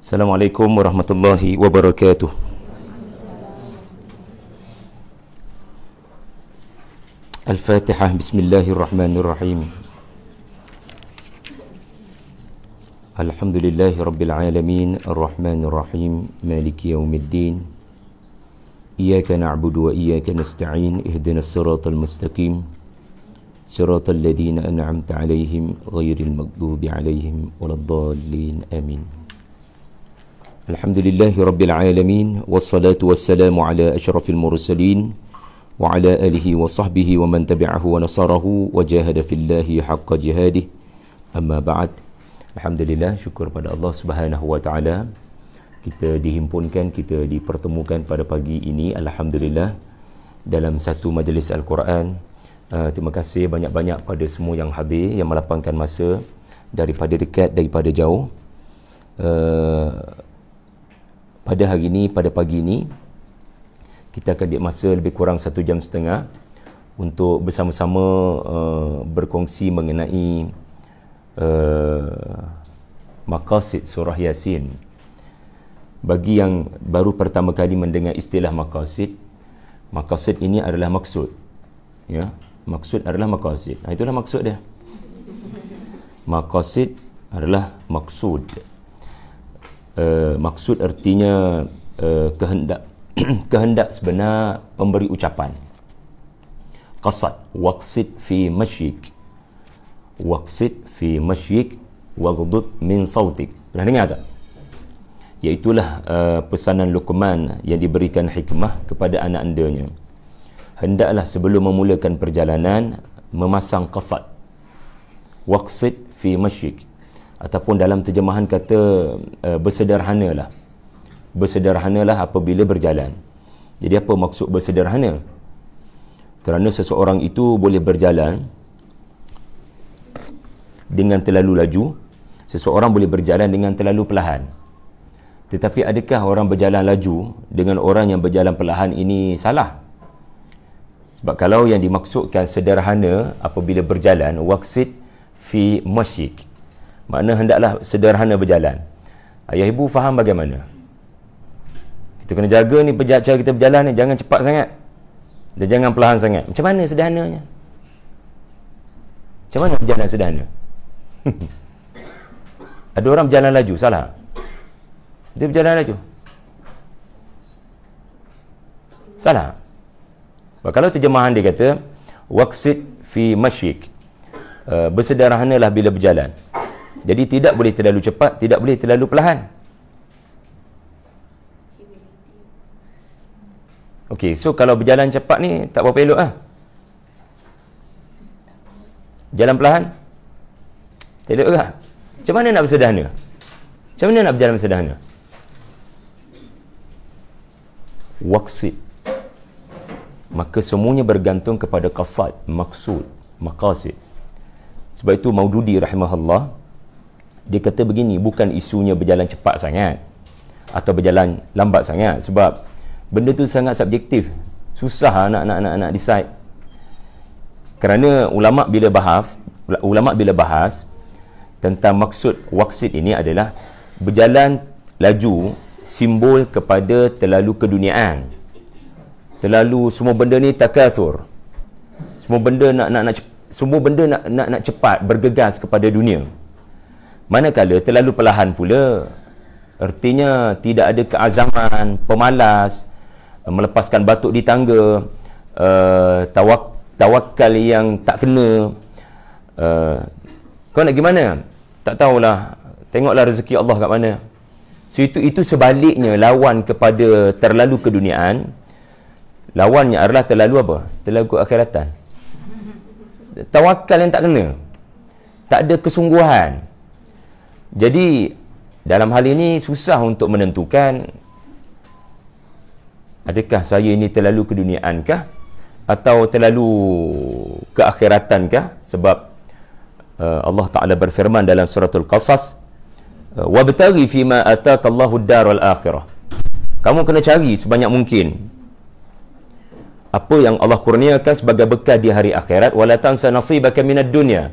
Assalamualaikum warahmatullahi wabarakatuh. Al-Fatihah. Bismillahirrahmanirrahim. Alhamdulillahi rabbil alamin, ar-rahmanir rahim, maliki yaumiddin. Iyyaka na'budu wa iyyaka nasta'in, ihdinas siratal mustaqim, siratal ladzina an'amta 'alaihim ghairil maghdubi 'alaihim waladdallin. Amin. Alhamdulillahi rabbil alamin, wassalatu wassalamu ala asyrafil mursalin wa ala alihi wa sahbihi wa man tabi'ahu wa nasarahu wa jahada fillahi haqqa jihadih. Amma ba'd. Alhamdulillah, syukur pada Allah Subhanahu wa taala, kita dihimpunkan, kita dipertemukan pada pagi ini, alhamdulillah, dalam satu majlis Al-Quran. Terima kasih banyak-banyak pada semua yang hadir, yang melapangkan masa daripada dekat, daripada jauh. Pada hari ini, pada pagi ini, kita akan ambil masa lebih kurang 1 jam setengah untuk bersama-sama berkongsi mengenai maqasid surah Yasin. Bagi yang baru pertama kali mendengar istilah maqasid, maqasid ini adalah maksud. Ya, maksud adalah maqasid. Itulah maksud dia. Maqasid adalah maksud. Maksud artinya kehendak. Kehendak sebenar pemberi ucapan. Qasad, waqsid fi masyik, waqsid fi masyik waghdud min sautik. Pernah dengar tak? Iaitulah pesanan Luqman yang diberikan hikmah kepada anak andanya. Hendaklah sebelum memulakan perjalanan memasang qasad, waqsid fi masyik, ataupun dalam terjemahan kata bersederhanalah. Bersederhanalah apabila berjalan. Jadi apa maksud bersederhana? Kerana seseorang itu boleh berjalan dengan terlalu laju, seseorang boleh berjalan dengan terlalu perlahan. Tetapi adakah orang berjalan laju dengan orang yang berjalan perlahan ini salah? Sebab kalau yang dimaksudkan sederhana apabila berjalan, waqsid fi masyik, makna hendaklah sederhana berjalan. Ayah ibu faham bagaimana? Kita kena jaga ni cara kita berjalan ni, jangan cepat sangat dan jangan perlahan sangat. Macam mana sederhananya? Macam mana berjalan sederhana? Ada orang berjalan laju, salah? Dia berjalan laju, salah? Sebab kalau terjemahan dia kata waqsid fi masyik, bersederhanalah bila berjalan. Jadi tidak boleh terlalu cepat, tidak boleh terlalu perlahan. Okey, so kalau berjalan cepat ni tak berapa elok lah. Jalan perlahan tak elok ke? Macam mana nak bersederhana? Macam mana nak berjalan bersederhana? Waqsid. Maka semuanya bergantung kepada qasad, maksud, maqasid. Sebab itu Maududi rahimahullah, dia kata begini, bukan isunya berjalan cepat sangat atau berjalan lambat sangat, sebab benda tu sangat subjektif, susah nak decide. Kerana ulama bila bahas tentang maksud waqsid ini adalah berjalan laju simbol kepada terlalu keduniaan, terlalu semua benda ni takathur, semua benda nak cepat bergegas kepada dunia. Manakala terlalu perlahan pula artinya tidak ada keazaman, pemalas, melepaskan batuk di tangga, tawakal yang tak kena. Kau nak gimana? Tak tahulah, tengoklah rezeki Allah kat mana. So itu sebaliknya, lawan kepada terlalu keduniaan, lawannya adalah terlalu apa? Terlalu keakhiratan. Tawakal yang tak kena, tak ada kesungguhan. Jadi dalam hal ini susah untuk menentukan adakah saya ini terlalu keduniaankah atau terlalu keakhiratankah. Sebab Allah Ta'ala berfirman dalam suratul Qasas, wabtaghi fima ataka Allahu ad-daral akhirah. Kamu kena cari sebanyak mungkin apa yang Allah kurniakan sebagai bekal di hari akhirat. Wala tansa nasibaka minad dunya.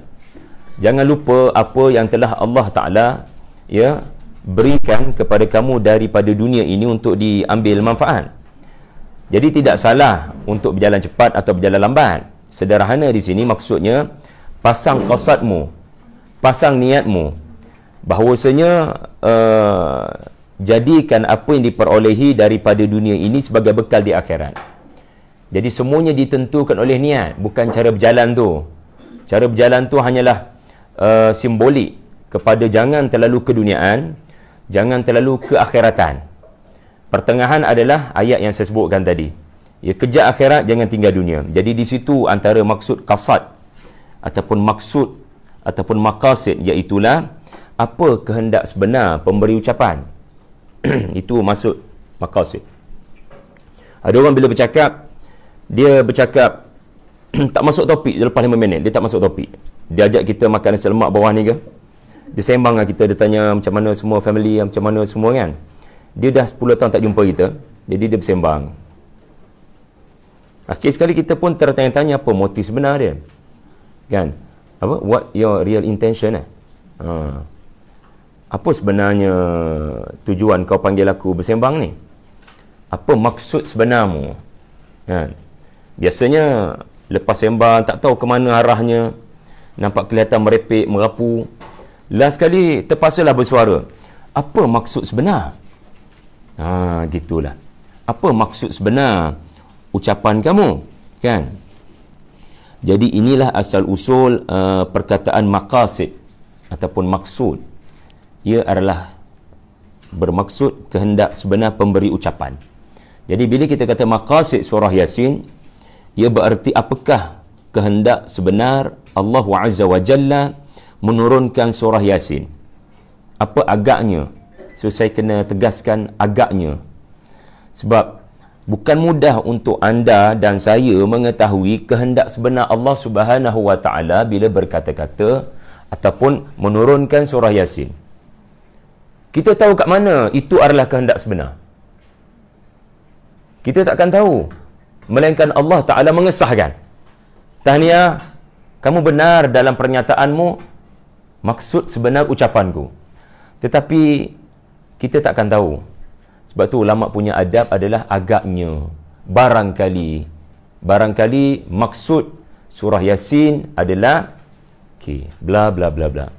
Jangan lupa apa yang telah Allah Ta'ala berikan kepada kamu daripada dunia ini untuk diambil manfaat. Jadi tidak salah untuk berjalan cepat atau berjalan lambat. Sederhana di sini maksudnya pasang qasadmu, pasang niatmu, bahawasanya jadikan apa yang diperolehi daripada dunia ini sebagai bekal di akhirat. Jadi semuanya ditentukan oleh niat, bukan cara berjalan tu. Cara berjalan tu hanyalah simbolik kepada jangan terlalu keduniaan, jangan terlalu keakhiratan. Pertengahan adalah ayat yang saya sebutkan tadi. Ya, kejar akhirat, jangan tinggal dunia. Jadi di situ antara maksud qasad ataupun maksud ataupun maqasid, iaitulah apa kehendak sebenar pemberi ucapan. Itu maksud maqasid. Ada orang bila bercakap, dia bercakap tak masuk topik, lepas 5 minit dia tak masuk topik. Dia ajak kita makan nasi lemak bawah ni ke, dia sembang dengan kita, dia tanya macam mana semua family, macam mana semua kan. Dia dah 10 tahun tak jumpa kita, jadi dia bersembang. Akhir sekali kita pun tertanya-tanya apa motif sebenar dia, kan? Apa? What your real intention Apa sebenarnya tujuan kau panggil aku bersembang ni? Apa maksud sebenarmu? Kan? Biasanya lepas sembang tak tahu ke mana arahnya, nampak kelihatan merepek, merapu. Last sekali terpaksalah bersuara. Apa maksud sebenar? Gitulah. Apa maksud sebenar ucapan kamu, kan? Jadi inilah asal usul perkataan maqasid ataupun maksud. Ia adalah bermaksud kehendak sebenar pemberi ucapan. Jadi bila kita kata maqasid surah Yasin, ia berarti apakah kehendak sebenar Allah Azza wa Jalla menurunkan surah Yasin. Apa agaknya? So saya kena tegaskan agaknya. Sebab bukan mudah untuk anda dan saya mengetahui kehendak sebenar Allah Subhanahu wa Ta'ala bila berkata-kata ataupun menurunkan surah Yasin. Kita tahu kat mana itu adalah kehendak sebenar? Kita takkan tahu, melainkan Allah Ta'ala mengesahkan. Tahniah, kamu benar dalam pernyataanmu, maksud sebenar ucapanku. Tetapi kita takkan tahu. Sebab tu ulama punya adab adalah agaknya, barangkali maksud surah Yasin adalah bla bla bla bla.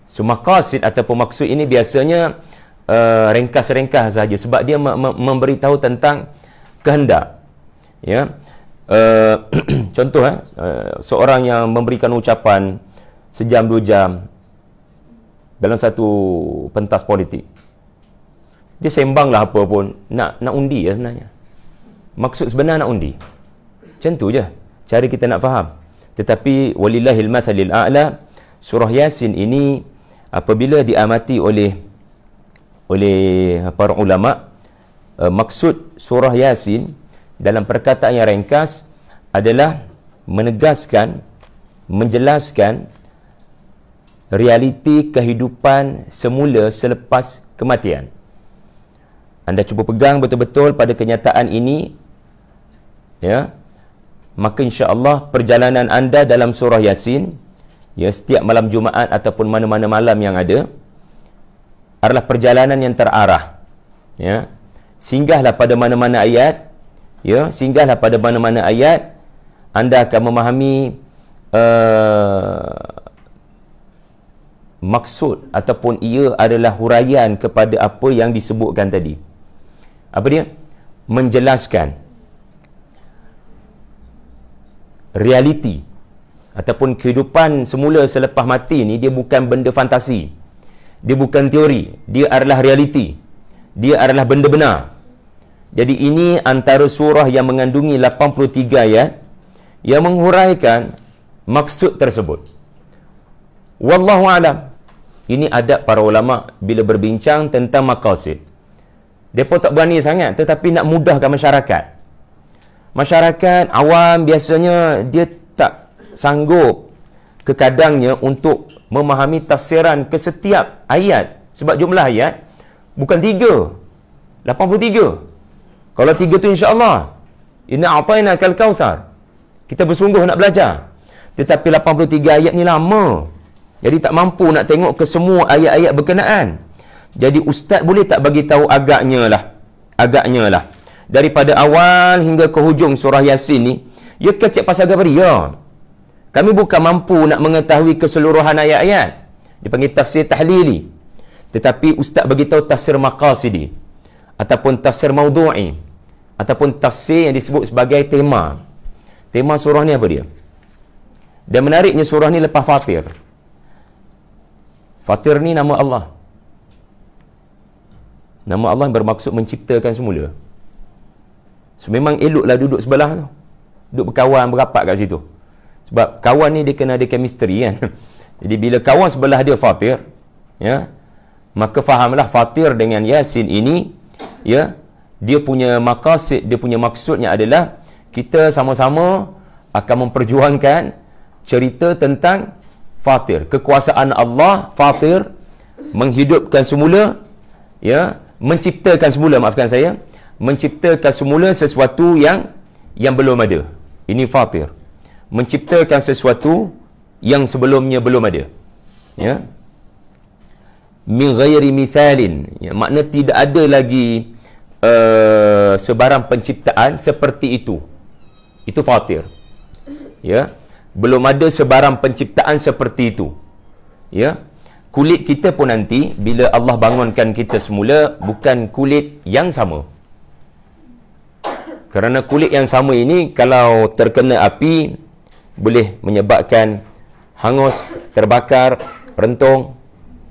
So maqasid ataupun maksud ini biasanya ringkas-ringkas saja, sebab dia memberitahu tentang kehendak. Ya. Contoh seorang yang memberikan ucapan sejam 2 jam dalam satu pentas politik. Dia sembanglah apa pun, nak undi sebenarnya. Maksud sebenar nak undi. Macam tu je cara kita nak faham. Tetapi walillahil mathalil a'la, surah Yasin ini apabila diamati oleh para ulama, maksud surah Yasin dalam perkataan yang ringkas adalah menegaskan, menjelaskan realiti kehidupan semula selepas kematian. Anda cuba pegang betul-betul pada kenyataan ini, ya, maka insya-Allah perjalanan anda dalam surah Yasin, ya, setiap malam Jumaat ataupun mana-mana malam yang ada adalah perjalanan yang terarah. Ya, singgahlah pada mana-mana ayat, ya, singgahlah pada mana-mana ayat, anda akan memahami maksud ataupun ia adalah huraian kepada apa yang disebutkan tadi. Apa dia? Menjelaskan realiti ataupun kehidupan semula selepas mati ni, dia bukan benda fantasi, dia bukan teori, dia adalah realiti, dia adalah benda benar. Jadi ini antara surah yang mengandungi 83 ayat yang menghuraikan maksud tersebut. Wallahu a'lam. Ini adab para ulama bila berbincang tentang maqasid. Mereka tak berani sangat, tetapi nak mudahkan masyarakat. Masyarakat awam biasanya dia tak sanggup kekadangnya untuk memahami tafsiran ke setiap ayat. Sebab jumlah ayat bukan 3, 83. Kalau 3 tu insya-Allah, inna a'tainakal kautsar, kita bersungguh nak belajar. Tetapi 83 ayat ni lama, jadi tak mampu nak tengok ke semua ayat-ayat berkenaan. Jadi ustaz boleh tak bagi tahu agaknya lah daripada awal hingga ke hujung surah Yasin ni, ya kecek pasal apa dia? Kami bukan mampu nak mengetahui keseluruhan ayat-ayat. Dipanggil tafsir tahlili. Tetapi ustaz bagi tahu tafsir maqasidi ataupun tafsir maudu'i ataupun tafsir yang disebut sebagai tema. Tema surah ni apa dia? Dan menariknya surah ni lepas Fatir. Fatir ni nama Allah. Nama Allah yang bermaksud menciptakan semula. So, memang eloklah duduk sebelah tu. Duduk berkawan, berapat kat situ. Sebab kawan ni dia kena ada chemistry kan. Jadi bila kawan sebelah dia Fatir, ya, maka fahamlah Fatir dengan Yasin ini, ya, dia punya maqasid, dia punya maksudnya adalah kita sama-sama akan memperjuangkan cerita tentang Fatir, kekuasaan Allah, Fatir, menghidupkan semula, ya, menciptakan semula, maafkan saya, menciptakan semula sesuatu yang belum ada. Ini Fatir. Menciptakan sesuatu yang sebelumnya belum ada. Ya. Min ghairi mithalin. Ya, makna tidak ada lagi sebarang penciptaan seperti itu. Itu Fatir. Ya. Belum ada sebarang penciptaan seperti itu. Ya. Kulit kita pun nanti bila Allah bangunkan kita semula bukan kulit yang sama. Kerana kulit yang sama ini kalau terkena api boleh menyebabkan hangus, terbakar, rentung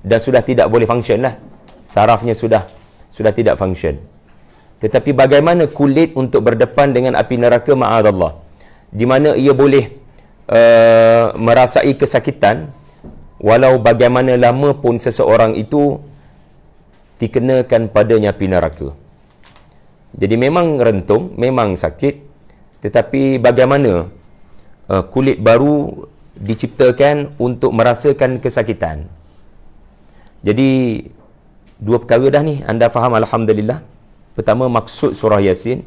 dan sudah tidak boleh function lah. Sarafnya sudah tidak function. Tetapi bagaimana kulit untuk berdepan dengan api neraka, ma'adallah, di mana ia boleh merasai kesakitan walau bagaimana lama pun seseorang itu dikenakan padanya api neraka. Jadi memang rentung, memang sakit, tetapi bagaimana kulit baru diciptakan untuk merasakan kesakitan. Jadi dua perkara dah ni anda faham, alhamdulillah. Pertama, maksud surah Yasin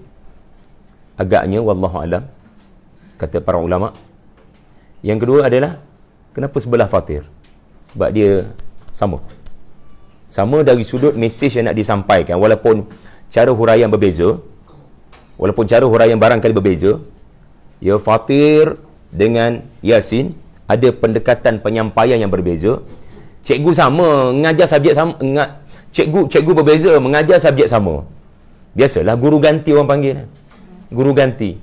agaknya wallahu alam kata para ulama. Yang kedua adalah kenapa sebelah Fatir? Sebab dia sama dari sudut mesej yang nak disampaikan, walaupun cara huraian berbeza, walaupun cara huraian barangkali berbeza, ya, Fatir dengan Yasin ada pendekatan penyampaian yang berbeza. Cikgu sama, mengajar subjek sama, cikgu berbeza, mengajar subjek sama. Biasalah guru ganti orang panggil. Guru ganti.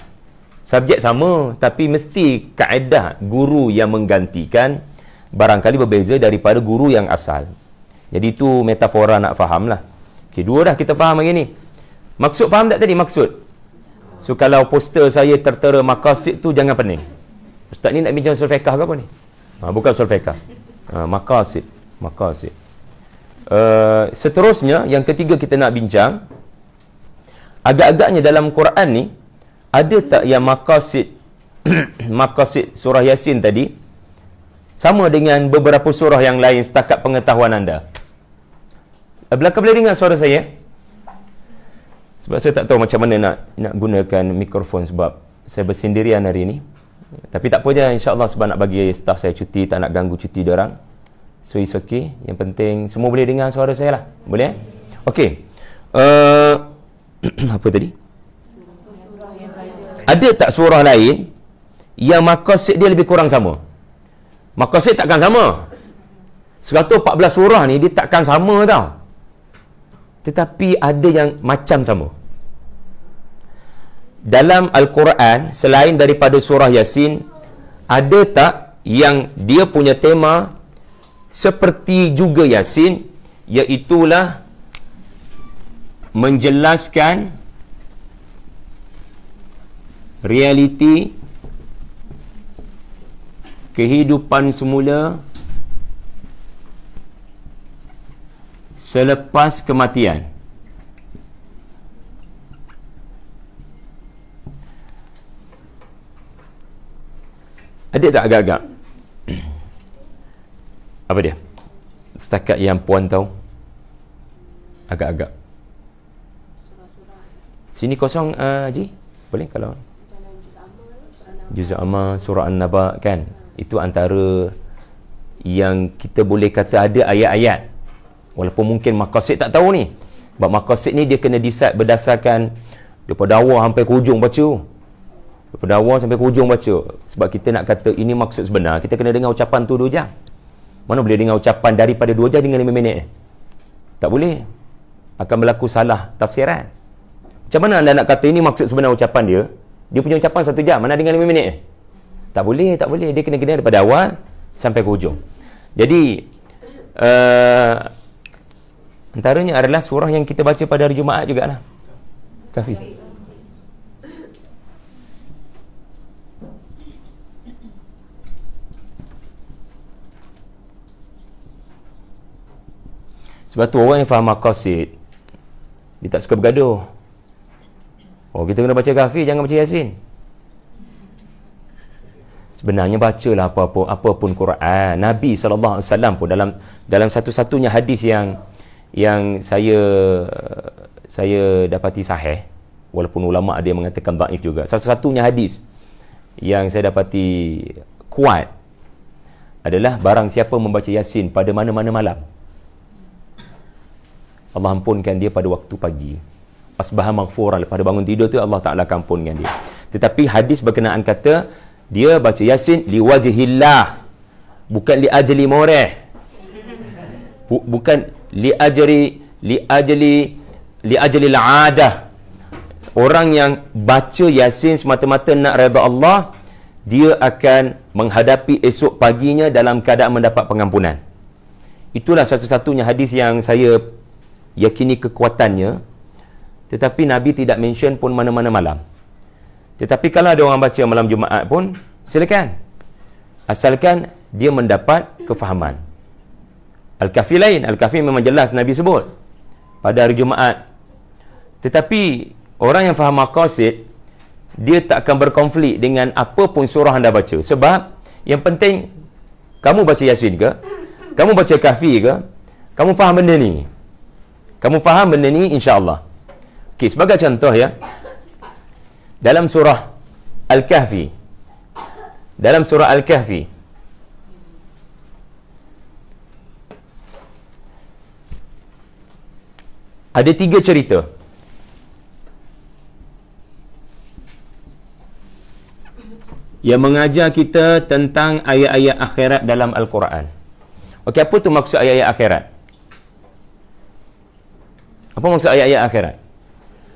Subjek sama, tapi mesti kaedah guru yang menggantikan barangkali berbeza daripada guru yang asal. Jadi itu metafora nak faham lah. Okay, dua dah kita faham hari ni. Maksud faham tak tadi maksud? So kalau poster saya tertera maqasid tu jangan pening. Ustaz ni nak bincang usul fiqh ke apa ni? Bukan usul fiqh. Maqasid. Seterusnya yang ketiga kita nak bincang, agak-agaknya dalam Quran ni ada tak yang maqasid maqasid surah Yasin tadi sama dengan beberapa surah yang lain setakat pengetahuan anda? Belakang boleh dengar suara saya? Sebab saya tak tahu macam mana nak gunakan mikrofon sebab saya bersendirian hari ni. Tapi tak apa je, insya-Allah, sebab nak bagi staff saya cuti, tak nak ganggu cuti diorang. So it's okay. Yang penting semua boleh dengar suara saya lah. Boleh? Okey. Apa tadi? Ada tak surah lain yang maqasid dia lebih kurang sama? Maqasid takkan sama. 114 surah ni dia takkan sama tau. Tetapi ada yang macam sama. Dalam Al-Quran, selain daripada surah Yasin, ada tak yang dia punya tema seperti juga Yasin, iaitulah menjelaskan realiti kehidupan semula selepas kematian. Ada tak agak-agak? Apa dia? Setakat yang puan tahu. Agak-agak. Sini kosong, Haji. Boleh kalau Juz Amma, surah An-Naba kan? Itu antara yang kita boleh kata ada ayat-ayat. Walaupun mungkin maqasid tak tahu ni. Sebab maqasid ni dia kena decide berdasarkan daripada awal sampai ke hujung baca. Daripada awal sampai ke hujung baca. Sebab kita nak kata ini maksud sebenar, kita kena dengar ucapan tu 2 jam. Mana boleh dengar ucapan daripada 2 jam dengan 5 minit? Tak boleh. Akan berlaku salah tafsiran. Macam mana anda nak kata ini maksud sebenar ucapan dia? Dia punya ucapan 1 jam, mana dengan 5 minit? Tak boleh, tak boleh. Dia kena daripada awal sampai ke hujung. Jadi, antaranya adalah surah yang kita baca pada hari Jumaat jugalah. Kahfi. Sebab tu orang yang faham maqasid, dia tak suka bergaduh. Oh, kita kena baca Kahfi, jangan baca Yasin. Sebenarnya bacalah apa-pun Quran. Nabi SAW pun dalam satu-satunya hadis yang saya dapati sahih, walaupun ulama ada yang mengatakan dhaif juga. Satu-satunya hadis yang saya dapati kuat adalah barang siapa membaca Yasin pada mana-mana malam, Allah ampunkan dia pada waktu pagi. Asbaha maghfura, pada bangun tidur tu Allah Ta'ala akan ampunkan dia. Tetapi hadis berkenaan kata dia baca Yasin liwajhillah, bukan li ajli moreh, bukan li ajli al-adah. Orang yang baca Yasin semata-mata nak redha Allah, dia akan menghadapi esok paginya dalam keadaan mendapat pengampunan. Itulah satu-satunya hadis yang saya yakini kekuatannya. Tetapi Nabi tidak mention pun mana-mana malam. Tetapi kalau ada orang baca malam Jumaat pun, silakan. Asalkan dia mendapat kefahaman. Al-Kahfi lain. Al-Kahfi memang jelas Nabi sebut pada hari Jumaat. Tetapi orang yang faham maqasid, dia tak akan berkonflik dengan apa pun surah anda baca. Sebab yang penting, kamu baca Yasin ke, kamu baca Kahfi ke, kamu faham benda ni. Kamu faham benda ni, insya-Allah. Okey, sebagai contoh ya, dalam surah Al-Kahfi, ada 3 cerita. Yang mengajar kita tentang ayat-ayat akhirat dalam Al-Quran. Okey, apa tu maksud ayat-ayat akhirat? Apa maksud ayat-ayat akhirat?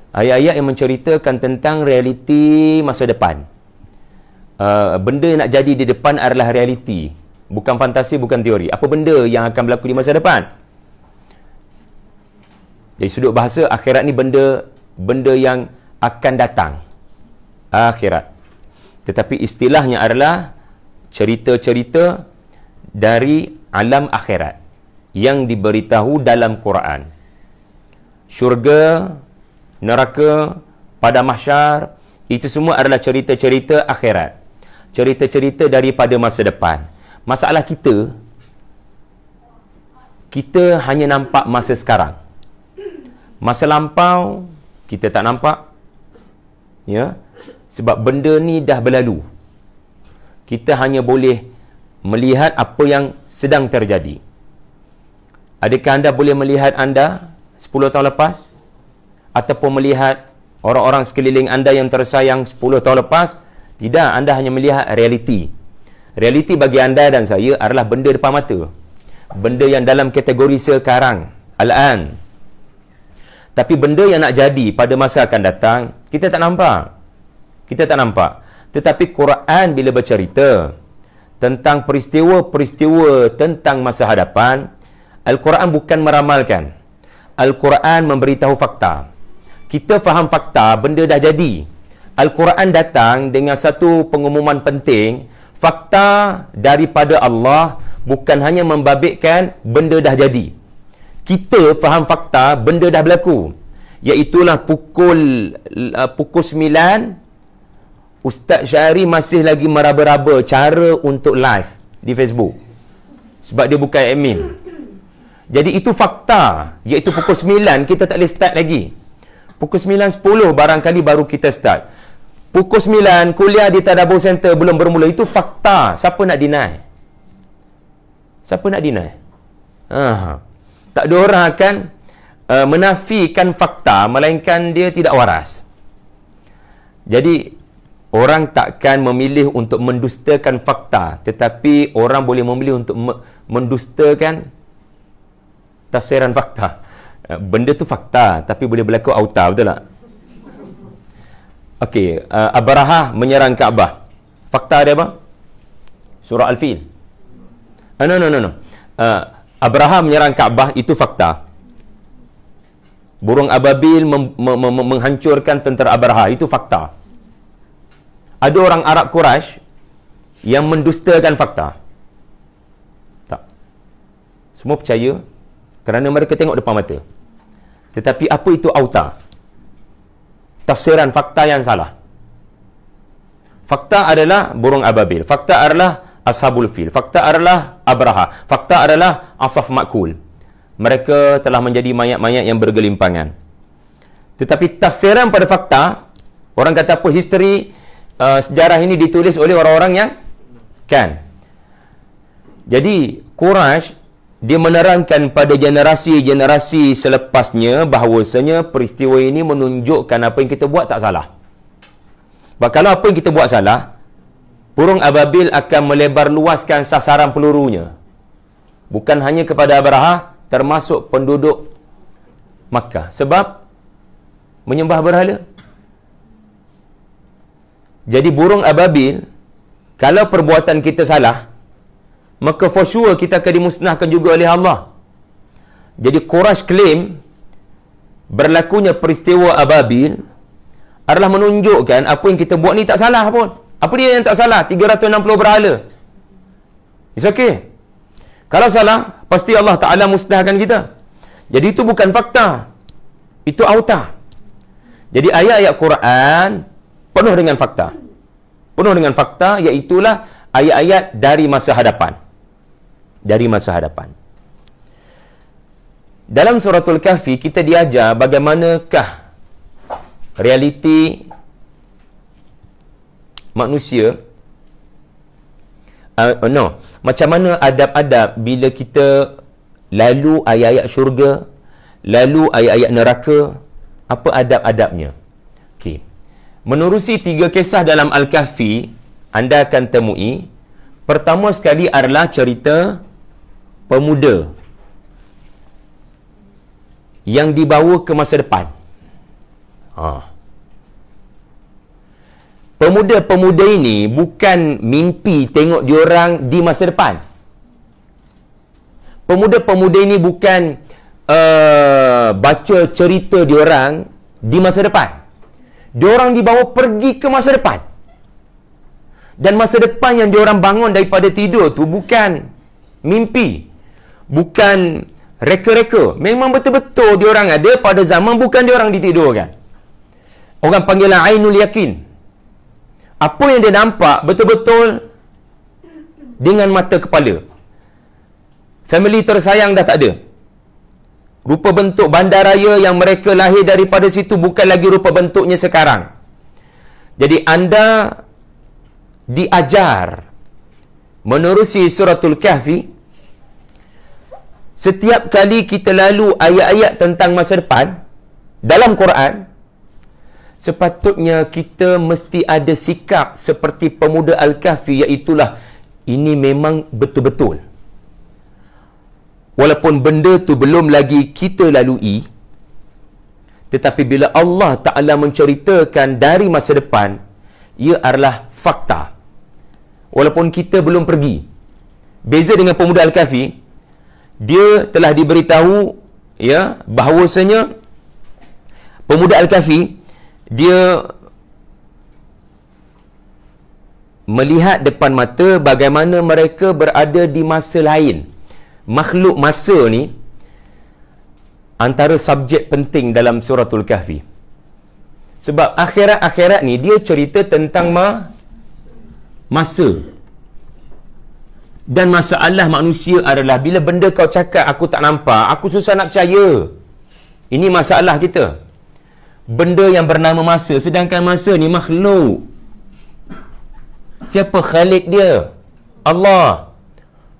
Ayat-ayat yang menceritakan tentang realiti masa depan. Benda yang nak jadi di depan adalah realiti, bukan fantasi, bukan teori. Apa benda yang akan berlaku di masa depan? Dari sudut bahasa, akhirat ni benda yang akan datang. Akhirat. Tetapi istilahnya adalah cerita-cerita dari alam akhirat yang diberitahu dalam Quran. Syurga, neraka, pada mahsyar, itu semua adalah cerita-cerita akhirat. Cerita-cerita daripada masa depan. Masalah kita hanya nampak masa sekarang. Masa lampau kita tak nampak. Ya. Sebab benda ni dah berlalu. Kita hanya boleh melihat apa yang sedang terjadi. Adakah anda boleh melihat anda 10 tahun lepas? Ataupun melihat orang-orang sekeliling anda yang tersayang 10 tahun lepas? Tidak, anda hanya melihat realiti. Realiti bagi anda dan saya adalah benda depan mata. Benda yang dalam kategori sekarang, al-an. Tapi benda yang nak jadi pada masa akan datang, kita tak nampak. Kita tak nampak. Tetapi Quran bila bercerita tentang peristiwa-peristiwa tentang masa hadapan, Al-Quran bukan meramalkan. Al-Quran memberitahu fakta. Kita faham fakta, benda dah jadi. Al-Quran datang dengan satu pengumuman penting, fakta daripada Allah, bukan hanya membabitkan benda dah jadi. Kita faham fakta, benda dah berlaku. Iaitulah pukul 9, Ustaz Syahri masih lagi meraba-raba cara untuk live di Facebook. Sebab dia bukan admin. Jadi itu fakta. Iaitu pukul 9 kita tak boleh start lagi. Pukul 9.10 barangkali baru kita start. Pukul 9 kuliah di Tadabbur Center belum bermula. Itu fakta. Siapa nak deny? Siapa nak deny? Tak ada orang akan menafikan fakta, melainkan dia tidak waras. Jadi, orang takkan memilih untuk mendustakan fakta, tetapi orang boleh memilih untuk mendustakan tafsiran fakta. Benda tu fakta, tapi boleh berlaku auta, betul tak? Okey, Abrahah menyerang Kaabah. Fakta dia apa? Surah Al-Fil. No. Abrahah menyerang Kaabah, itu fakta. Burung ababil menghancurkan tentera Abrahah, itu fakta. Ada orang Arab Quraisy yang mendustakan fakta. Tak. Semua percaya kerana mereka tengok depan mata. Tetapi apa itu auta? Tafsiran fakta yang salah. Fakta adalah burung ababil. Fakta adalah ashabul fil. Fakta adalah Abraha. Fakta adalah asaf makul. Mereka telah menjadi mayat-mayat yang bergelimpangan. Tetapi tafsiran pada fakta, orang kata apa, history, sejarah ini ditulis oleh orang-orang yang kan. Jadi Quraisy dia menerangkan pada generasi-generasi selepasnya bahawasanya peristiwa ini menunjukkan apa yang kita buat tak salah. Kalau apa yang kita buat salah, burung ababil akan melebar luaskan sasaran pelurunya. Bukan hanya kepada Abraha, termasuk penduduk Makkah. Sebab menyembah berhala. Jadi burung ababil, kalau perbuatan kita salah, maka for sure kita akan dimusnahkan juga oleh Allah. Jadi Quraisy claim berlakunya peristiwa ababil adalah menunjukkan apa yang kita buat ni tak salah pun. Apa dia yang tak salah? 360 berhala. It's okay. Kalau salah, pasti Allah Ta'ala musnahkan kita. Jadi itu bukan fakta. Itu auta. Jadi ayat-ayat Quran penuh dengan fakta. Penuh dengan fakta, iaitulah ayat-ayat dari masa hadapan. Dari masa hadapan. Dalam suratul Kahfi, kita diajar bagaimanakah realiti manusia. Macam mana adab-adab bila kita lalu ayat-ayat syurga, lalu ayat-ayat neraka, apa adab-adabnya? Okey. Menerusi 3 kisah dalam Al-Kahfi, anda akan temui, pertama sekali adalah cerita pemuda yang dibawa ke masa depan. Pemuda-pemuda ini bukan mimpi tengok diorang di masa depan. Pemuda-pemuda ini bukan baca cerita diorang di masa depan. Diorang dibawa pergi ke masa depan. Dan masa depan yang diorang bangun daripada tidur tu bukan mimpi, bukan reka-reka. Memang betul-betul diorang ada pada zaman bukan diorang ditidurkan. Orang panggillah ainul yakin. Apa yang dia nampak betul-betul dengan mata kepala. Family tersayang dah tak ada. Rupa bentuk bandaraya yang mereka lahir daripada situ bukan lagi rupa bentuknya sekarang. Jadi anda diajar menerusi suratul Kahfi. Setiap kali kita lalu ayat-ayat tentang masa depan dalam Quran, sepatutnya kita mesti ada sikap seperti pemuda Al-Kahfi, iaitulah ini memang betul-betul. Walaupun benda tu belum lagi kita lalui, tetapi bila Allah Ta'ala menceritakan dari masa depan, ia adalah fakta. Walaupun kita belum pergi. Beza dengan pemuda Al-Kahfi, dia telah diberitahu ya bahawasanya pemuda Al-Kahfi dia melihat depan mata bagaimana mereka berada di masa lain. Makhluk masa ni antara subjek penting dalam suratul Kahfi. Sebab akhirat-akhirat ni dia cerita tentang masa. Dan masalah manusia adalah bila benda kau cakap aku tak nampak, aku susah nak percaya. Ini masalah kita. Benda yang bernama masa, sedangkan masa ni makhluk. Siapa khalik dia? Allah.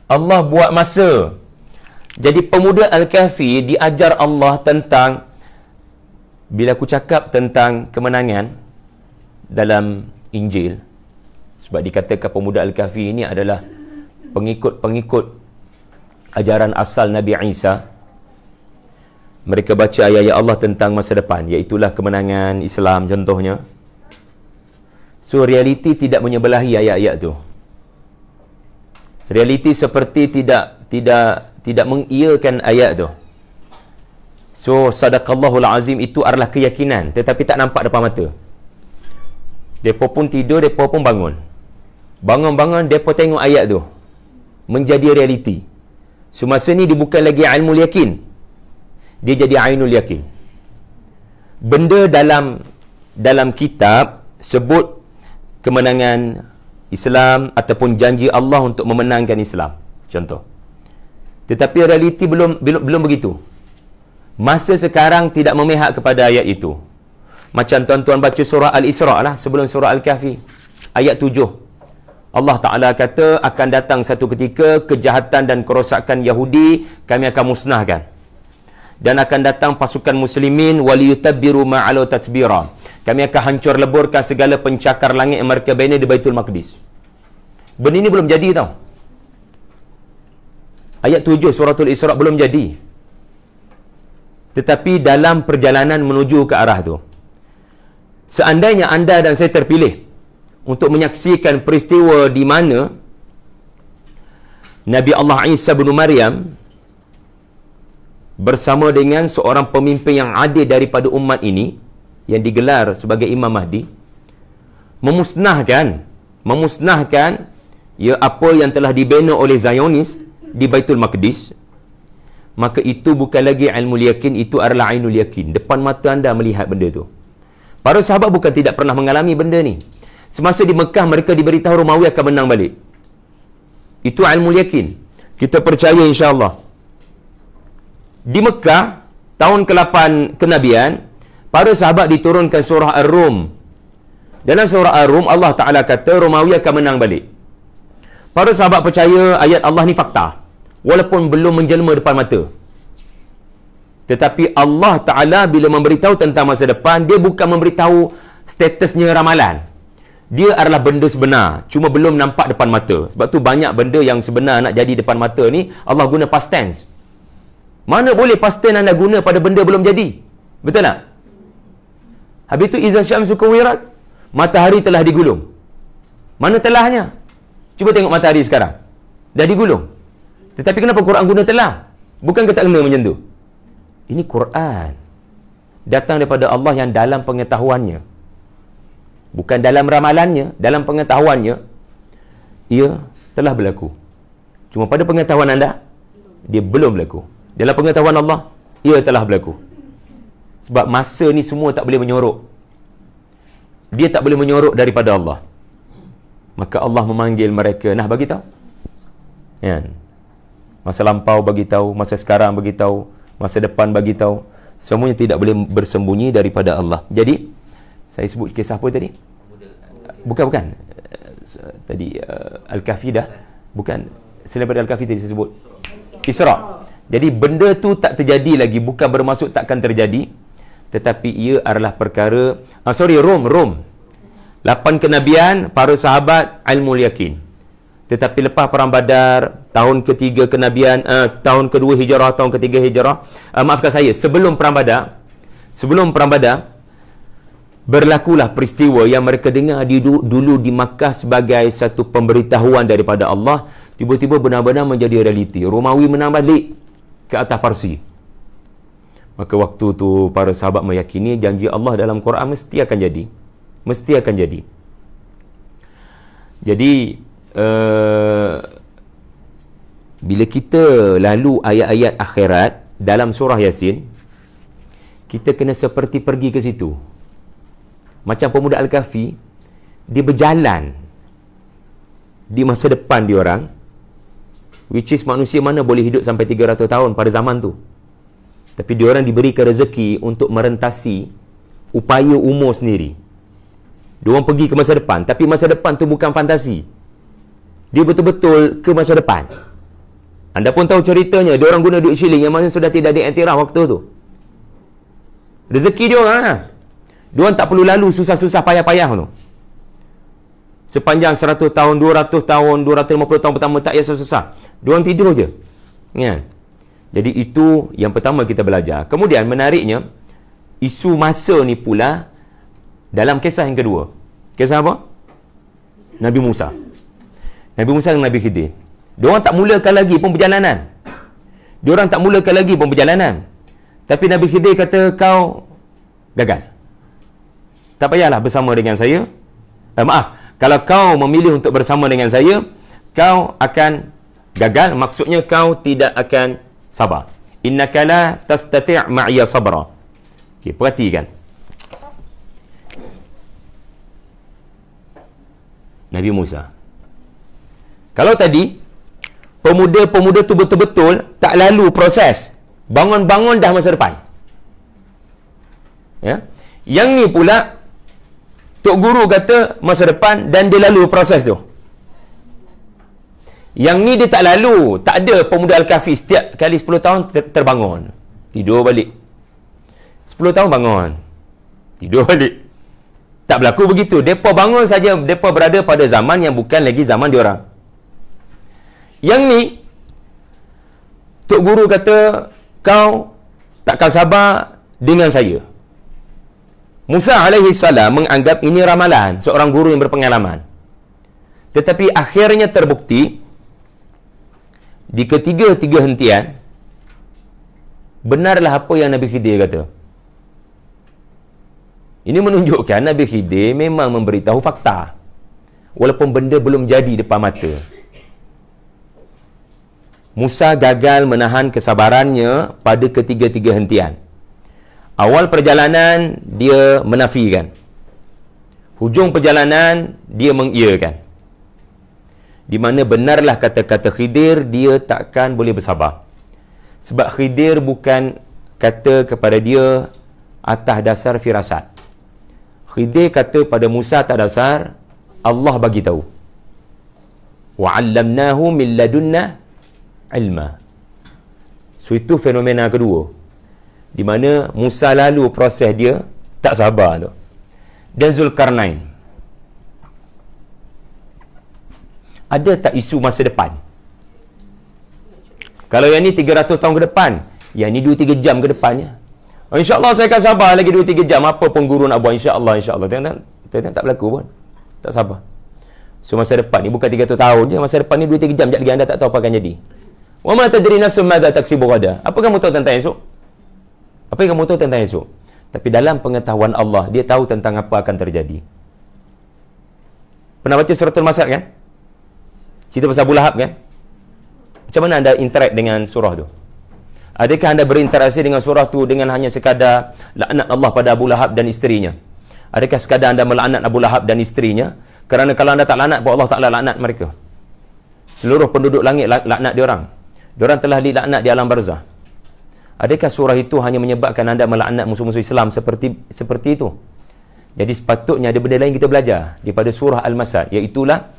Allah buat masa. Jadi pemuda Al-Kahfi diajar Allah tentang, bila aku cakap tentang kemenangan dalam Injil, sebab dikatakan pemuda Al-Kahfi ini adalah pengikut-pengikut ajaran asal Nabi Isa. Mereka baca ayat-ayat Allah tentang masa depan, iaitulah kemenangan Islam contohnya. So realiti tidak menyebelahi ayat-ayat tu. Realiti seperti tidak mengiyakan ayat tu. So sadaqallahul azim itu adalah keyakinan, tetapi tak nampak depan mata. Depa pun tidur, depa pun bangun. Bangun-bangun depa tengok ayat tu menjadi realiti. So masa ni dia bukan lagi ilmu yakin, dia jadi ainul yakin. Benda dalam kitab sebut kemenangan Islam ataupun janji Allah untuk memenangkan Islam, contoh. Tetapi realiti belum begitu. Masa sekarang tidak memihak kepada ayat itu. Macam tuan-tuan baca surah Al-Isra' lah, sebelum surah Al-Kahfi, ayat 7. Allah Ta'ala kata, akan datang satu ketika kejahatan dan kerosakan Yahudi kami akan musnahkan, dan akan datang pasukan muslimin waliyutabbiru ma'alu tatbira, kami akan hancur leburkan segala pencakar langit yang mereka bina di Baitul Maqdis. Benda ini belum jadi tau. Ayat 7 suratul Isra' belum jadi, tetapi dalam perjalanan menuju ke arah tu. Seandainya anda dan saya terpilih untuk menyaksikan peristiwa di mana Nabi Allah Isa bin Maryam bersama dengan seorang pemimpin yang adil daripada umat ini, yang digelar sebagai Imam Mahdi, memusnahkan ya apa yang telah dibina oleh Zionis di Baitul Maqdis, maka itu bukan lagi ilmu yakin, itu adalah ainul yakin. Depan mata anda melihat benda tu. Para sahabat bukan tidak pernah mengalami benda ni. Semasa di Mekah mereka diberitahu Romawi akan menang balik. Itu ilmu yakin. Kita percaya insya-Allah. Di Mekah tahun ke-8 kenabian, para sahabat diturunkan surah Ar-Rum. Dalam surah Ar-Rum Allah Ta'ala kata Romawi akan menang balik. Para sahabat percaya ayat Allah ni fakta, walaupun belum menjelma depan mata. Tetapi Allah Ta'ala bila memberitahu tentang masa depan, dia bukan memberitahu statusnya ramalan. Dia adalah benda sebenar, cuma belum nampak depan mata. Sebab tu banyak benda yang sebenar nak jadi depan mata ni Allah guna past tense. Mana boleh past tense anda guna pada benda belum jadi? Betul tak? Habis tu iza syamsu kuwirat, matahari telah digulung. Mana telahnya? Cuba tengok matahari sekarang, dah digulung. Tetapi kenapa Quran guna telah? Bukan kita kena macam tu? Ini Quran datang daripada Allah yang dalam pengetahuannya, bukan dalam ramalannya, dalam pengetahuannya ia telah berlaku. Cuma pada pengetahuan anda dia belum berlaku. Dalam pengetahuan Allah ia telah berlaku. Sebab masa ni semua tak boleh menyorok. Dia tak boleh menyorok daripada Allah. Maka Allah memanggil mereka, nah bagi tahu. Kan? Masa lampau bagi tahu, masa sekarang bagi tahu, masa depan bagi tahu. Semuanya tidak boleh bersembunyi daripada Allah. Jadi saya sebut kisah apa tadi? Bukan. Tadi Al-Kahfi dah. Bukan. Selain daripada Al-Kahfi tadi saya sebut Isra'. Jadi benda tu tak terjadi lagi, bukan bermaksud takkan terjadi, tetapi ia adalah perkara Rom. 8 kenabian, para sahabat ilmu yakin. Tetapi lepas perang Badar, tahun ketiga kenabian, tahun kedua hijrah, tahun ketiga hijrah, maafkan saya, sebelum perang Badar berlakulah peristiwa yang mereka dengar dulu di Makkah sebagai satu pemberitahuan daripada Allah, tiba-tiba benar-benar menjadi realiti. Romawi menang balik ke atas Parsi. Maka waktu tu para sahabat meyakini janji Allah dalam Quran mesti akan jadi. Jadi bila kita lalu ayat-ayat akhirat dalam surah Yasin, kita kena seperti pergi ke situ. Macam pemuda Al-Kahfi, dia berjalan di masa depan diorang, which is manusia mana boleh hidup sampai 300 tahun pada zaman tu. Tapi diorang diberikan rezeki untuk merentasi upaya umur sendiri. Diorang pergi ke masa depan, tapi masa depan tu bukan fantasi. Dia betul-betul ke masa depan. Anda pun tahu ceritanya, dia orang guna duit shilling yang mana sudah tidak diiktiraf waktu tu. Rezeki dia orang lah. Dia orang tak perlu lalu susah-susah payah-payah tu. Sepanjang 100 tahun, 200 tahun, 250 tahun pertama tak payah susah-susah. Dia orang tidur je. Kan? Jadi itu yang pertama kita belajar. Kemudian menariknya, isu masa ni pula dalam kisah yang kedua. Kisah apa? Nabi Musa. Nabi Musa dan Nabi Khidir. Diorang tak mulakan lagi pun perjalanan. Diorang tak mulakan lagi pun perjalanan. Tapi Nabi Khidir kata, kau gagal. Tak payahlah bersama dengan saya. Kalau kau memilih untuk bersama dengan saya, kau akan gagal. Maksudnya kau tidak akan sabar. Innaka la tastati' ma'iya sabra. Okey, perhatikan. Nabi Musa. Kalau tadi pemuda-pemuda tu betul-betul tak lalu proses bangun-bangun dah masa depan. Ya. Yang ni pula Tok Guru kata masa depan dan dia lalu proses tu. Yang ni dia tak lalu. Tak ada pemuda Al-Kahfi setiap kali 10 tahun terbangun. Tidur balik. 10 tahun bangun. Tidur balik. Tak berlaku begitu. Mereka bangun saja. Mereka berada pada zaman yang bukan lagi zaman diorang. Yang ni Tok Guru kata kau takkan sabar dengan saya. Musa alaihi salam menganggap ini ramalan seorang guru yang berpengalaman. Tetapi akhirnya terbukti di ketiga-tiga hentian benarlah apa yang Nabi Khidir kata. Ini menunjukkan Nabi Khidir memang memberitahu fakta walaupun benda belum jadi depan mata. Musa gagal menahan kesabarannya pada ketiga-tiga hentian. Awal perjalanan dia menafikan. Hujung perjalanan dia mengiyakan. Di mana benarlah kata-kata Khidir, dia takkan boleh bersabar. Sebab Khidir bukan kata kepada dia atas dasar firasat. Khidir kata pada Musa atas dasar Allah bagi tahu. Wa 'allamnahu min ladunna ilma. So itu fenomena kedua. Di mana Musa lalu proses dia tak sabar tu. Dan Zulkarnain. Ada tak isu masa depan? Kalau yang ni 300 tahun ke depan, yang ni 2-3 jam ke depannya. Oh, InsyaAllah saya akan sabar lagi 2-3 jam. Apa pun guru nak buat, insyaAllah. Tengok tak berlaku pun. Tak sabar. So masa depan ni bukan 300 tahun je. Masa depan ni 2-3 jam. Sekejap lagi anda tak tahu apa akan jadi. Wa ma tadri nafsun madza taksibu ghadan. Apa kamu tahu tentang esok? Apa yang kamu tahu tentang esok? Tapi dalam pengetahuan Allah, dia tahu tentang apa akan terjadi. Pernah baca suratul Masad kan? Cerita pasal Abu Lahab kan? Macam mana anda interact dengan surah tu? Adakah anda berinteraksi dengan surah tu dengan hanya sekadar laknat Allah pada Abu Lahab dan isterinya? Adakah sekadar anda melaknat Abu Lahab dan isterinya? Kerana kalau anda tak laknat, Allah Ta'ala laknat mereka. Seluruh penduduk langit laknat diorang. Diorang telah dilaknat di alam barzah. Adakah surah itu hanya menyebabkan anda melaknat musuh-musuh Islam seperti itu? Jadi sepatutnya ada benda lain kita belajar daripada surah Al-Masad, iaitulah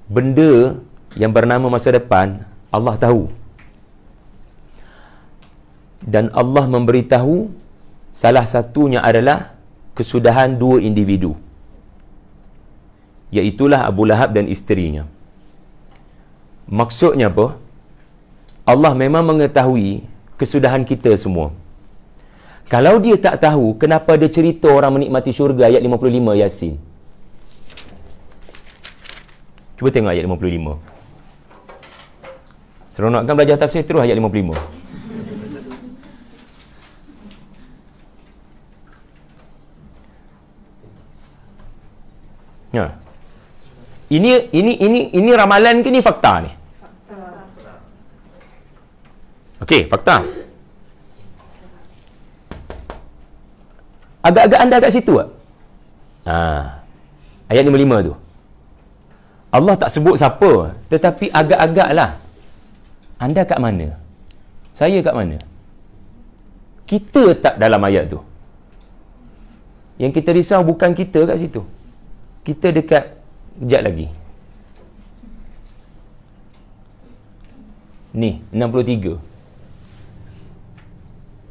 benda yang bernama masa depan Allah tahu. Dan Allah memberitahu salah satunya adalah kesudahan dua individu, iaitulah Abu Lahab dan isterinya. Maksudnya apa? Allah memang mengetahui kesudahan kita semua. Kalau dia tak tahu, kenapa dia cerita orang menikmati syurga ayat 55 Yasin? Cuba tengok ayat 55. Seronokkan belajar tafsir terus ayat 55. Ya. Ini ramalan ke ni fakta ni? Okey, fakta. Agak-agak anda kat situ tak? Ayat 55 tu. Allah tak sebut siapa, tetapi agak-agak lah. Anda kat mana? Saya kat mana? Kita tak dalam ayat tu. Yang kita risau bukan kita kat situ. Kita dekat kejap lagi. Ni 63.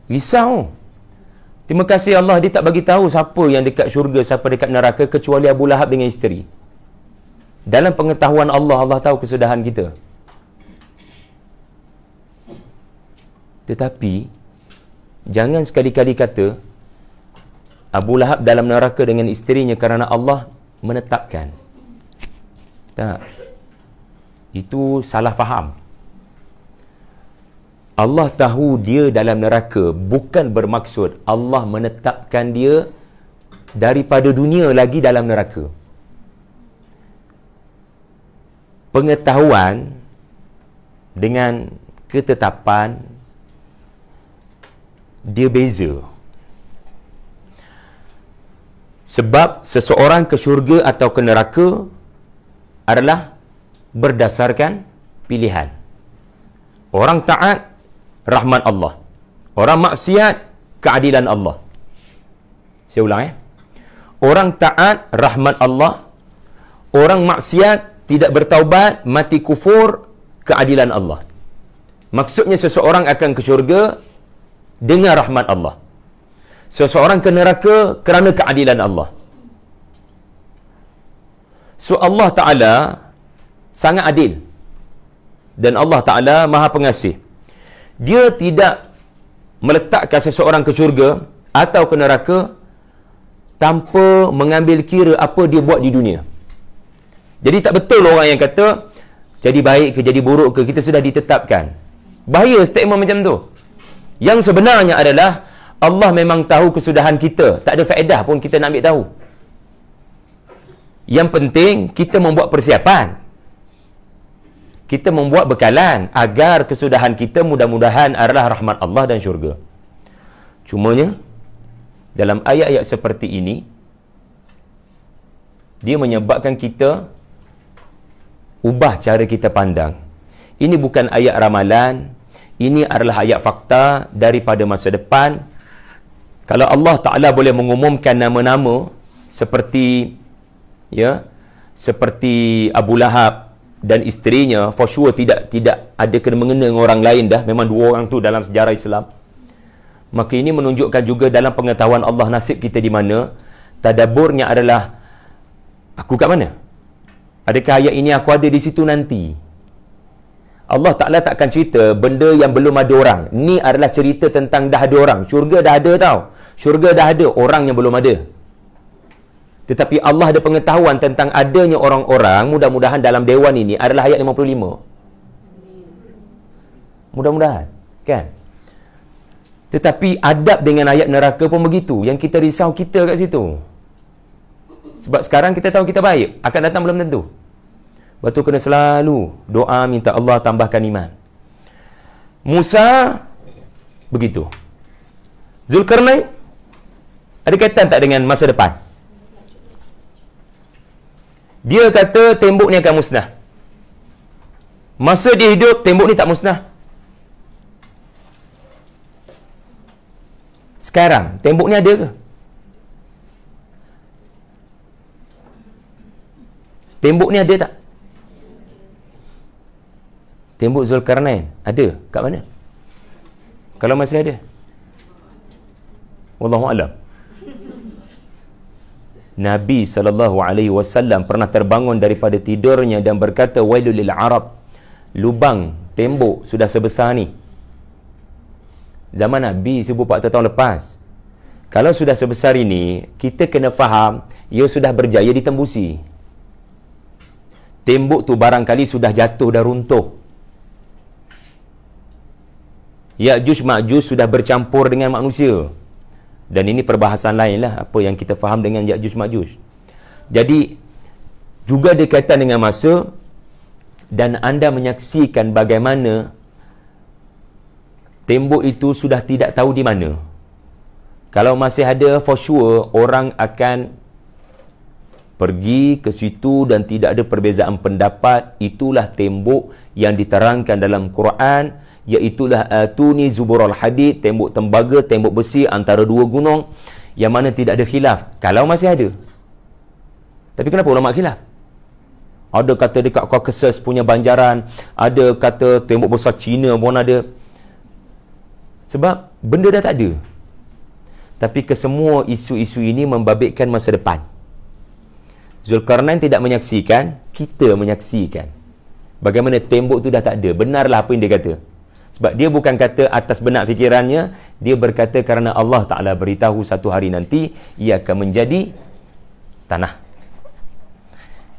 Risau. Terima kasih Allah, dia tak bagi tahu siapa yang dekat syurga, siapa dekat neraka, kecuali Abu Lahab dengan isteri. Dalam pengetahuan Allah, Allah tahu kesudahan kita. Tetapi jangan sekali-kali kata Abu Lahab dalam neraka dengan isterinya kerana Allah menetapkan. Tak. Itu salah faham. Allah tahu dia dalam neraka bukan bermaksud Allah menetapkan dia daripada dunia lagi dalam neraka. Pengetahuan dengan ketetapan dia beza. Sebab seseorang ke syurga atau ke neraka adalah berdasarkan pilihan. Orang taat, rahmat Allah. Orang maksiat, keadilan Allah. Saya ulang Orang taat, rahmat Allah. Orang maksiat, tidak bertaubat, mati kufur, keadilan Allah. Maksudnya seseorang akan ke syurga dengan rahmat Allah. Seseorang ke neraka kerana keadilan Allah. So Allah Ta'ala sangat adil. Dan Allah Ta'ala maha pengasih. Dia tidak meletakkan seseorang ke syurga atau ke neraka tanpa mengambil kira apa dia buat di dunia. Jadi tak betul orang yang kata jadi baik ke jadi buruk ke kita sudah ditetapkan. Bahaya statement macam tu. Yang sebenarnya adalah Allah memang tahu kesudahan kita. Tak ada faedah pun kita nak ambil tahu. Yang penting kita membuat persiapan. Kita membuat bekalan agar kesudahan kita mudah-mudahan adalah rahmat Allah dan syurga. Cumanya dalam ayat-ayat seperti ini dia menyebabkan kita ubah cara kita pandang. Ini bukan ayat ramalan, ini adalah ayat fakta daripada masa depan. Kalau Allah Ta'ala boleh mengumumkan nama-nama seperti seperti Abu Lahab dan isterinya, for sure tidak ada kena-mengena dengan orang lain dah. Memang dua orang tu dalam sejarah Islam. Maka ini menunjukkan juga dalam pengetahuan Allah nasib kita di mana. Tadaburnya adalah aku kat mana? Adakah ayat ini aku ada di situ nanti? Allah Ta'ala takkan cerita benda yang belum ada orang. Ni adalah cerita tentang dah ada orang. Syurga dah ada tau. Syurga dah ada, orang yang belum ada. Tetapi Allah ada pengetahuan tentang adanya orang-orang. Mudah-mudahan dalam dewan ini adalah ayat 55. Mudah-mudahan, kan? Tetapi adab dengan ayat neraka pun begitu. Yang kita risau kita kat situ. Sebab sekarang kita tahu kita baik, akan datang belum tentu. Lepas tu kena selalu doa minta Allah tambahkan iman. Musa begitu. Zulkarnain ada kaitan tak dengan masa depan? Dia kata tembok ni akan musnah. Masa dia hidup, tembok ni tak musnah. Sekarang, tembok ni ada ke? Tembok ni ada tak? Tembok Zulkarnain ada kat mana? Kalau masih ada, wallahu alam. Nabi SAW pernah terbangun daripada tidurnya dan berkata, wailul lil Arab, lubang tembok sudah sebesar ni. Zaman Nabi 1400 tahun lepas. Kalau sudah sebesar ini, kita kena faham ia sudah berjaya ditembusi. Tembok tu barangkali sudah jatuh dan runtuh. Ya'juj Ma'juj sudah bercampur dengan manusia. Dan ini perbahasan lain lah apa yang kita faham dengan Ya'juj Ma'juj. Jadi juga ada kaitan dengan masa. Dan anda menyaksikan bagaimana tembok itu sudah tidak tahu di mana. Kalau masih ada, for sure orang akan pergi ke situ dan tidak ada perbezaan pendapat. Itulah tembok yang diterangkan dalam Quran, iaitulah atuni zuburul hadid, tembok tembaga, tembok besi antara dua gunung, yang mana tidak ada khilaf. Kalau masih ada. Tapi kenapa ulama khilaf? Ada kata dekat Caucasus punya banjaran, ada kata tembok besar Cina pun ada. Sebab benda dah tak ada. Tapi kesemua isu-isu ini membabitkan masa depan. Zulkarnain tidak menyaksikan, kita menyaksikan bagaimana tembok tu dah tak ada. Benarlah apa yang dia kata. Sebab dia bukan kata atas benak fikirannya, dia berkata kerana Allah Ta'ala beritahu satu hari nanti ia akan menjadi tanah.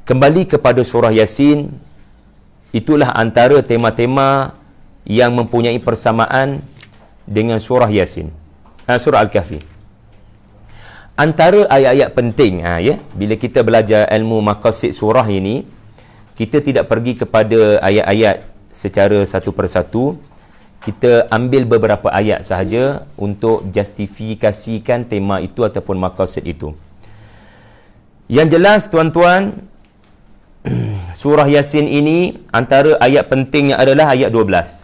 Kembali kepada surah Yasin, itulah antara tema-tema yang mempunyai persamaan dengan surah Yasin, surah Al-Kahfi. Antara ayat-ayat penting, bila kita belajar ilmu maqasid surah ini, kita tidak pergi kepada ayat-ayat secara satu persatu. Kita ambil beberapa ayat sahaja untuk justifikasikan tema itu ataupun maqasid itu. Yang jelas tuan-tuan, surah Yasin ini antara ayat pentingnya adalah ayat 12.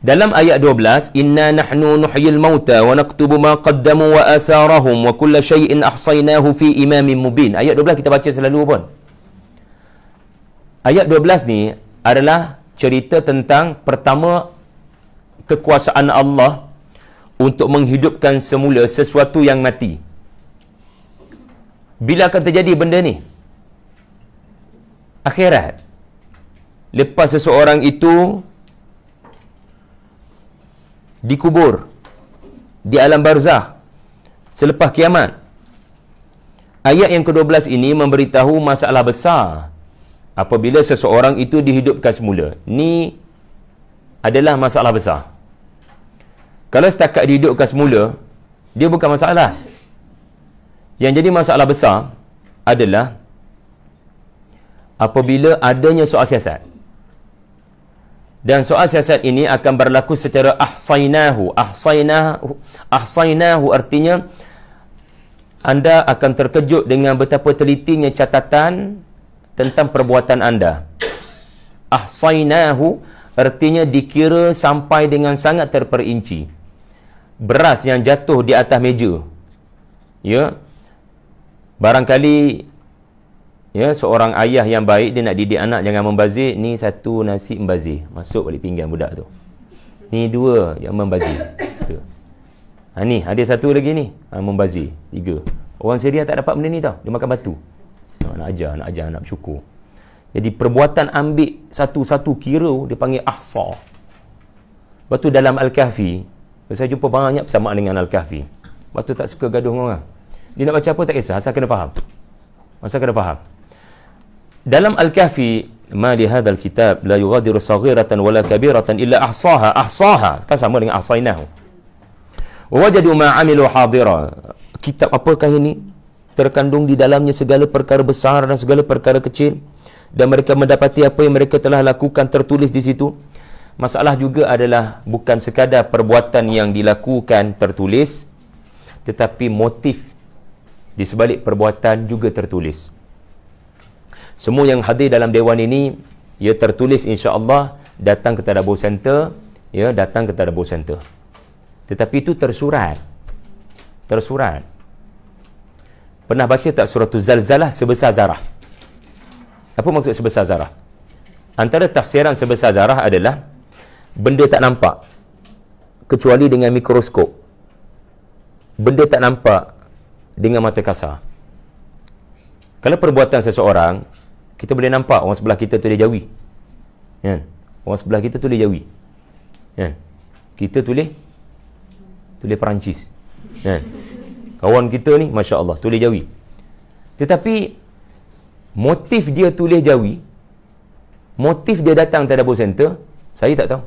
Dalam ayat 12, inna nahnu nuhyil mauta wa naktubu ma qaddamu wa atharahum wa kulla syai'in ahsaynahu fi imamin mubin. Ayat 12 kita baca selalu pun. Ayat 12 ni adalah cerita tentang pertama kekuasaan Allah untuk menghidupkan semula sesuatu yang mati. Bila akan terjadi benda ni? Akhirat. Lepas seseorang itu dikubur di alam barzakh selepas kiamat. Ayat yang ke-12 ini memberitahu masalah besar apabila seseorang itu dihidupkan semula. Ni adalah masalah besar. Kalau setakat dihidupkan semula, dia bukan masalah. Yang jadi masalah besar adalah apabila adanya soal siasat. Dan soal siasat ini akan berlaku secara ahsainahu. Ahsainahu artinya anda akan terkejut dengan betapa telitinya catatan tentang perbuatan anda. Ahsainahu artinya dikira sampai dengan sangat terperinci. Beras yang jatuh di atas meja, ya, barangkali ya seorang ayah yang baik dia nak didik anak jangan membazir. Ni satu nasi membazir, masuk balik pinggan budak tu. Ni dua yang membazir. Ni ada satu lagi ni, membazir. 3. Orang Syria tak dapat benda ni tau, dia makan batu. Nak ajar nak bersyukur. Jadi perbuatan ambil satu-satu kira dia panggil ahsa. Lepas tu dalam Al-Kahfi, saya jumpa banyak persamaan dengan Al-Kahfi. Lepas tu tak suka gaduh dengan orang. Dia nak baca apa tak kisah, asal kena faham. Dalam Al-Kahfi, ma li hadzal kitab la yughadiru saghiratan wala kabiratan illa ahsaha. Kan sama dengan ahsainahu. Wa wajadu ma amilu hadira. Kitab apakah ini? Terkandung di dalamnya segala perkara besar dan segala perkara kecil, dan mereka mendapati apa yang mereka telah lakukan tertulis di situ. Masalah juga adalah bukan sekadar perbuatan yang dilakukan tertulis, tetapi motif di sebalik perbuatan juga tertulis. Semua yang hadir dalam dewan ini, ia tertulis insya-Allah datang ke Tadabbur Center, ya, datang ke Tadabbur Center. Tetapi itu tersurat. Pernah baca tak suratul Zalzalah sebesar zarah? Apa maksud sebesar zarah? Antara tafsiran sebesar zarah adalah benda tak nampak kecuali dengan mikroskop. Benda tak nampak dengan mata kasar. Kalau perbuatan seseorang, kita boleh nampak orang sebelah kita tu dia jauhi. Kan? Orang sebelah kita tu dia jauhi. Kan? Kita tulis Perancis. Kan? Kawan kita ni, Masya Allah, tulis jauhi. Tetapi motif dia tulis jauhi, motif dia datang Tadabbur Center, saya tak tahu.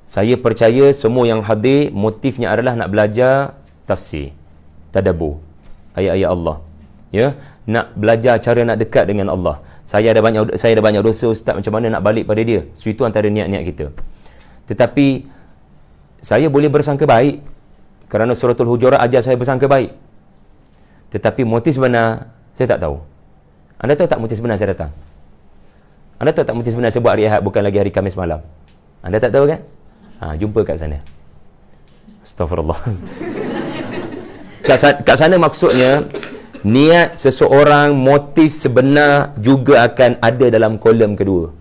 Saya percaya semua yang hadir motifnya adalah nak belajar tafsir, tadabbur ayat-ayat Allah. Ya, nak belajar cara nak dekat dengan Allah. Saya ada banyak dosa ustaz, macam mana nak balik pada dia. So itu antara niat-niat kita. Tetapi saya boleh bersangka baik kerana suratul Hujurat ajar saya bersangka baik. Tetapi motif sebenar saya tak tahu. Anda tahu tak motif sebenar saya datang? Anda tahu tak motif sebenar saya buat hari Ahad bukan lagi hari Khamis malam? Anda tak tahu kan? Jumpa kat sana. Astaghfirullah. kat sana maksudnya niat seseorang, motif sebenar juga akan ada dalam kolom kedua.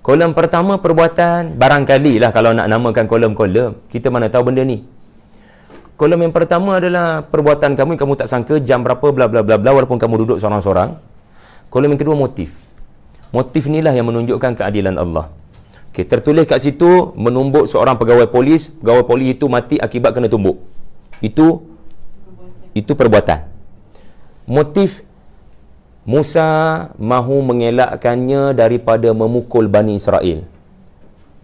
Kolom pertama perbuatan, barangkali lah kalau nak namakan kolom-kolom, kita mana tahu benda ni. Kolom yang pertama adalah perbuatan kamu tak sangka jam berapa bla bla bla bla, walaupun kamu duduk seorang-seorang. Kolom yang kedua motif. Motif inilah yang menunjukkan keadilan Allah. Okey, tertulis kat situ menumbuk seorang pegawai polis itu mati akibat kena tumbuk. Itu perbuatan. Motif, Musa mahu mengelakkannya daripada memukul Bani Israel.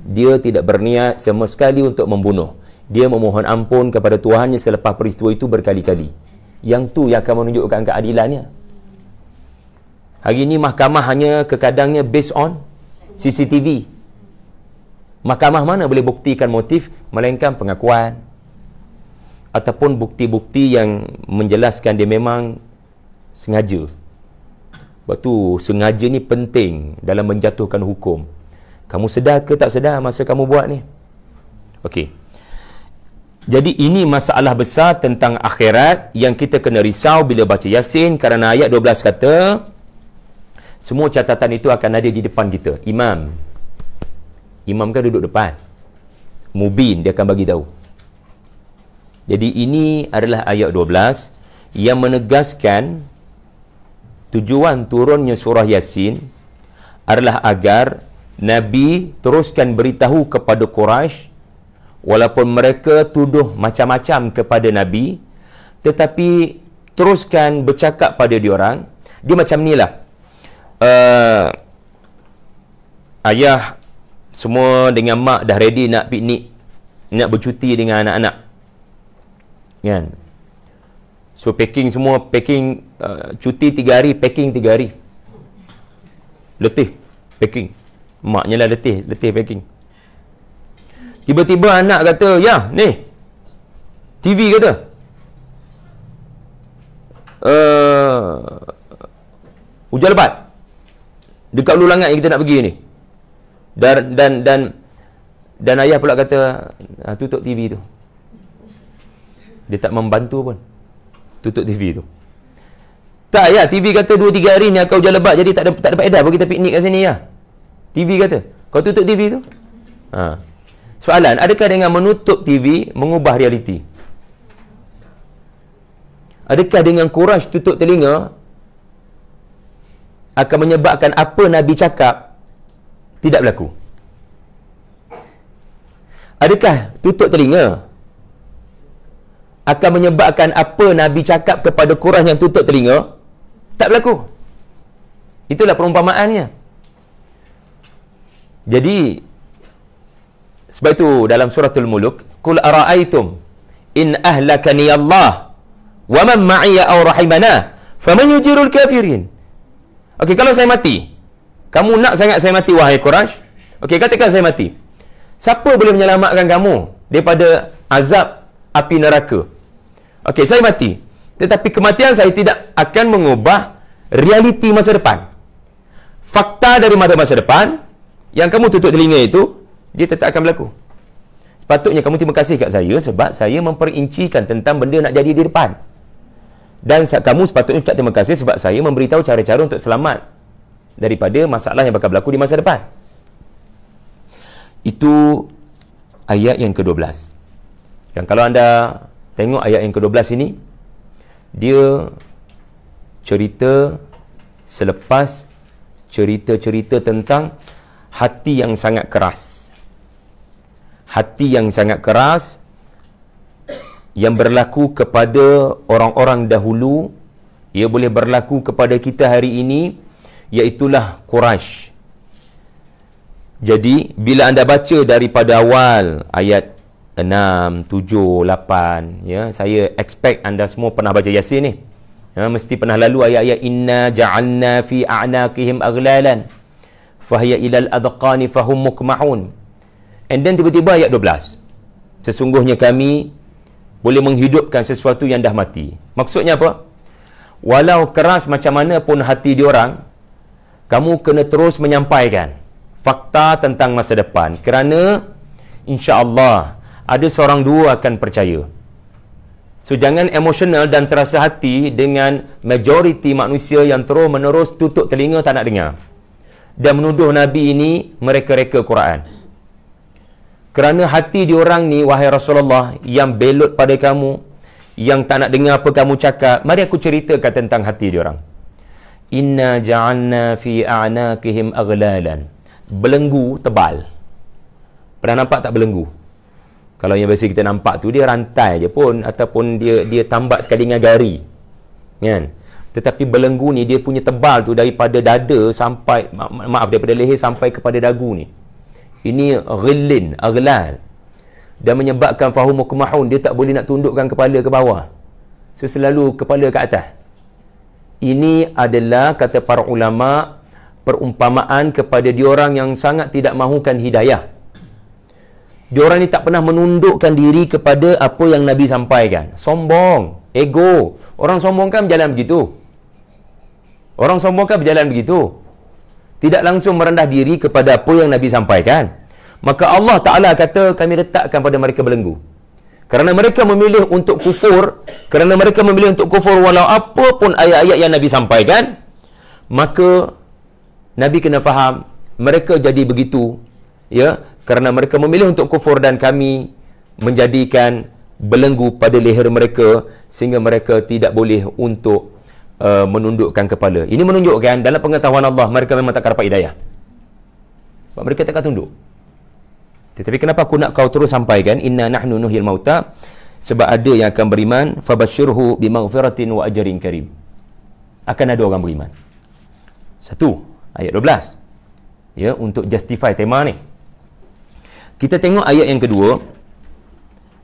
Dia tidak berniat sama sekali untuk membunuh. Dia memohon ampun kepada Tuhannya selepas peristiwa itu berkali-kali. Yang tu yang akan menunjukkan keadilannya. Hari ini mahkamah hanya kekadangnya based on CCTV. Mahkamah mana boleh buktikan motif melainkan pengakuan ataupun bukti-bukti yang menjelaskan dia memang sengaja. Sebab tu sengaja ni penting dalam menjatuhkan hukum. Kamu sedar ke tak sedar masa kamu buat ni? Okey. Jadi ini masalah besar tentang akhirat yang kita kena risau bila baca Yasin, kerana ayat 12 kata semua catatan itu akan ada di depan kita. Imam kan duduk depan. Mubin, dia akan bagi tahu. Jadi ini adalah ayat 12 yang menegaskan tujuan turunnya surah Yasin adalah agar Nabi teruskan beritahu kepada Quraisy, walaupun mereka tuduh macam-macam kepada Nabi, tetapi teruskan bercakap pada diorang. Dia macam ni lah. Ayah semua dengan mak dah ready nak piknik, nak bercuti dengan anak-anak, kan? So packing semua, cuti 3 hari, packing 3 hari. Letih packing. Maknya lah letih packing. Tiba-tiba anak kata, ya ni TV kata hujan lebat dekat Ulu Langat yang kita nak pergi ni. Dan ayah pula kata, tutup TV tu. Dia tak membantu pun. Tutup TV tu. Tak ya, TV kata 2-3 hari ni akan hujan lebat, jadi tak ada faedah pun kita piknik kat sini ya. TV kata, kau tutup TV tu. Soalan, adakah dengan menutup TV mengubah realiti? Adakah dengan Quraisy tutup telinga akan menyebabkan apa Nabi cakap tidak berlaku? Adakah tutup telinga akan menyebabkan apa Nabi cakap kepada Quraisy yang tutup telinga tak berlaku? Itulah perumpamaannya. Jadi sebab itu dalam suratul Mulk, qul ara'aytum in ahlakani Allah wa man ma'iya aw rahimana faman yujirul kafirin. Okey, kalau saya mati, kamu nak sangat saya mati wahai Quraisy? Okey, katakan saya mati. Siapa boleh menyelamatkan kamu daripada azab api neraka? Okey, saya mati. Tetapi kematian saya tidak akan mengubah realiti masa depan. Fakta dari masa depan yang kamu tutup telinga itu, dia tetap akan berlaku. Sepatutnya kamu terima kasih kat saya sebab saya memperincikan tentang benda nak jadi di depan. Dan kamu sepatutnya ucap terima kasih sebab saya memberitahu cara-cara untuk selamat daripada masalah yang bakal berlaku di masa depan. Itu ayat yang ke-12. Dan kalau anda tengok ayat yang ke-12 ini, dia cerita selepas cerita-cerita tentang hati yang sangat keras. Hati yang sangat keras yang berlaku kepada orang-orang dahulu, ia boleh berlaku kepada kita hari ini, iaitulah Quraisy. Jadi bila anda baca daripada awal ayat 6, 7, 8, ya, saya expect anda semua pernah baca Yasin ni. Ya, mesti pernah lalu ayat-ayat inna ja'alna fi a'naqihim aghlalan fahiya ilal adqani fahum mukmahun. And then tiba-tiba ayat 12. Sesungguhnya kami boleh menghidupkan sesuatu yang dah mati. Maksudnya apa? Walau keras macam mana pun hati diorang, kamu kena terus menyampaikan fakta tentang masa depan, kerana insya-Allah ada seorang dua akan percaya. So jangan emosional dan terasa hati dengan majoriti manusia yang terus menerus tutup telinga tak nak dengar dan menuduh Nabi ini mereka-reka Quran. Kerana hati diorang ni, wahai Rasulullah, yang belot pada kamu, yang tak nak dengar apa kamu cakap, mari aku ceritakan tentang hati diorang. Inna ja'alna fi a'naqihim aghlalan. Belenggu tebal. Pernah nampak tak belenggu? Kalau yang biasa kita nampak tu, dia rantai je pun, ataupun dia tambak sekali dengan gari, kan? Tetapi belenggu ni dia punya tebal tu daripada dada sampai, maaf, daripada leher sampai kepada dagu ni. Ini ghillin, aghlal, dan menyebabkan fahumu kumahun, dia tak boleh nak tundukkan kepala ke bawah, so selalu kepala ke atas. Ini adalah, kata para ulama, perumpamaan kepada diorang yang sangat tidak mahukan hidayah. Diorang ni tak pernah menundukkan diri kepada apa yang Nabi sampaikan. Sombong, ego. Orang sombong kan berjalan begitu. Orang sombong kan berjalan begitu. Tidak langsung merendah diri kepada apa yang Nabi sampaikan. Maka Allah Ta'ala kata, kami letakkan pada mereka belenggu. Kerana mereka memilih untuk kufur, walau apa pun ayat-ayat yang Nabi sampaikan, maka Nabi kena faham, mereka jadi begitu, ya, kerana mereka memilih untuk kufur, dan kami menjadikan belenggu pada leher mereka sehingga mereka tidak boleh untuk menundukkan kepala. Ini menunjukkan dalam pengetahuan Allah mereka memang tak dapat hidayah. Sebab mereka takkan tunduk. Tetapi kenapa aku nak kau terus sampaikan inna nahnu nuhyil mauta? Sebab ada yang akan beriman, fabashshirhu bimaghfiratin wa ajrin karim. Akan ada orang beriman. 1 ayat 12. Ya, untuk justify tema ni. Kita tengok ayat yang kedua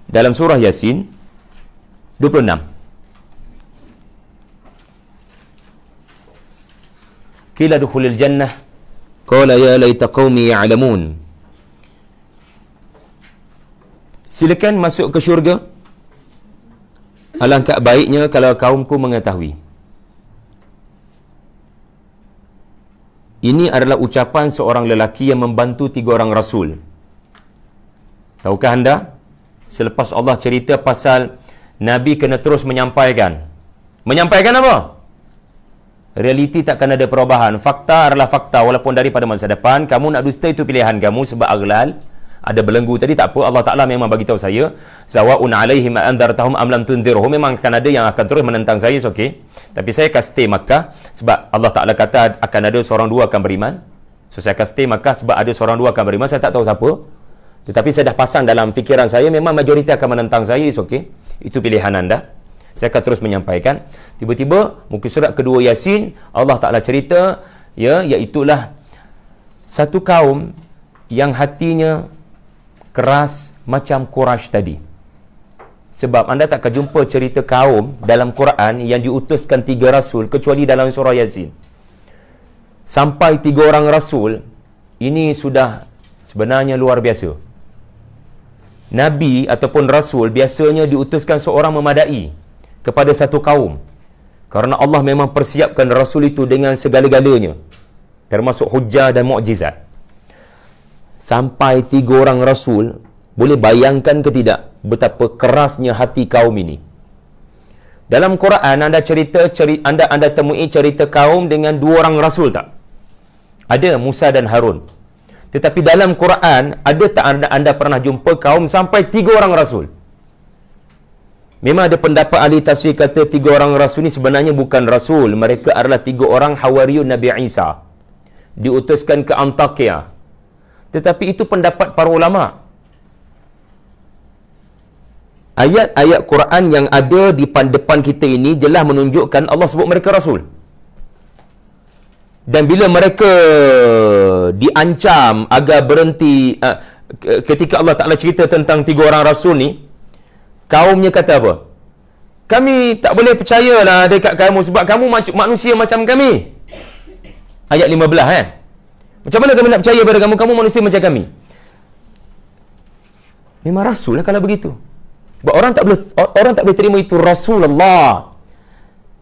dalam surah Yasin 26. Qila dukhulil jannah qala ya laita qaumi ya'lamun. Silakan masuk ke syurga, alangkah baiknya kalau kaumku mengetahui. Ini adalah ucapan seorang lelaki yang membantu 3 orang rasul. Tahukah anda, selepas Allah cerita pasal Nabi kena terus menyampaikan apa? Realiti takkan ada perubahan. Fakta adalah fakta walaupun daripada masa depan. Kamu nak dusta itu pilihan kamu sebab aghlal. Ada belenggu tadi, tak apa. Allah Ta'ala memang bagi tahu saya, sawa'un alaihim anzartahum am lam tunzirhum. Memang akan ada yang akan terus menentang saya, okey. Tapi saya akan stay Makkah sebab Allah Ta'ala kata akan ada seorang 2 akan beriman. So saya akan stay Makkah sebab ada seorang 2 akan beriman. Saya tak tahu siapa. Tetapi saya dah pasang dalam fikiran saya, memang majoriti akan menentang saya, okey. Itu pilihan anda. Saya akan terus menyampaikan. Tiba-tiba muka surat kedua Yasin, Allah Ta'ala cerita, ya, iaitulah satu kaum yang hatinya keras macam Quraisy tadi. Sebab anda tak akan jumpa cerita kaum dalam Quran yang diutuskan 3 rasul kecuali dalam surah Yasin. Sampai 3 orang rasul, ini sudah sebenarnya luar biasa. Nabi ataupun rasul biasanya diutuskan seorang memadai kepada satu kaum. Kerana Allah memang persiapkan rasul itu dengan segala-galanya, termasuk hujah dan mukjizat. Sampai 3 orang rasul, boleh bayangkan ke tidak betapa kerasnya hati kaum ini. Dalam Quran anda anda temui cerita kaum dengan 2 orang rasul tak? Ada Musa dan Harun. Tetapi dalam Quran ada tak anda pernah jumpa kaum sampai 3 orang rasul? Memang ada pendapat ahli tafsir kata 3 orang rasul ni sebenarnya bukan rasul. Mereka adalah 3 orang hawariyun Nabi Isa, diutuskan ke Antakya. Tetapi itu pendapat para ulama. Ayat-ayat Quran yang ada di depan kita ini jelas menunjukkan Allah sebut mereka rasul. Dan bila mereka diancam agar berhenti, ketika Allah Ta'ala cerita tentang 3 orang rasul ni, kaumnya kata apa? Kami tak boleh percayalah dekat kamu sebab kamu manusia macam kami. Ayat 15 kan? Macam mana kami nak percaya pada kamu? Kamu manusia macam kami. Memang rasul lah kalau begitu. Sebab orang tak boleh terima itu Rasulullah.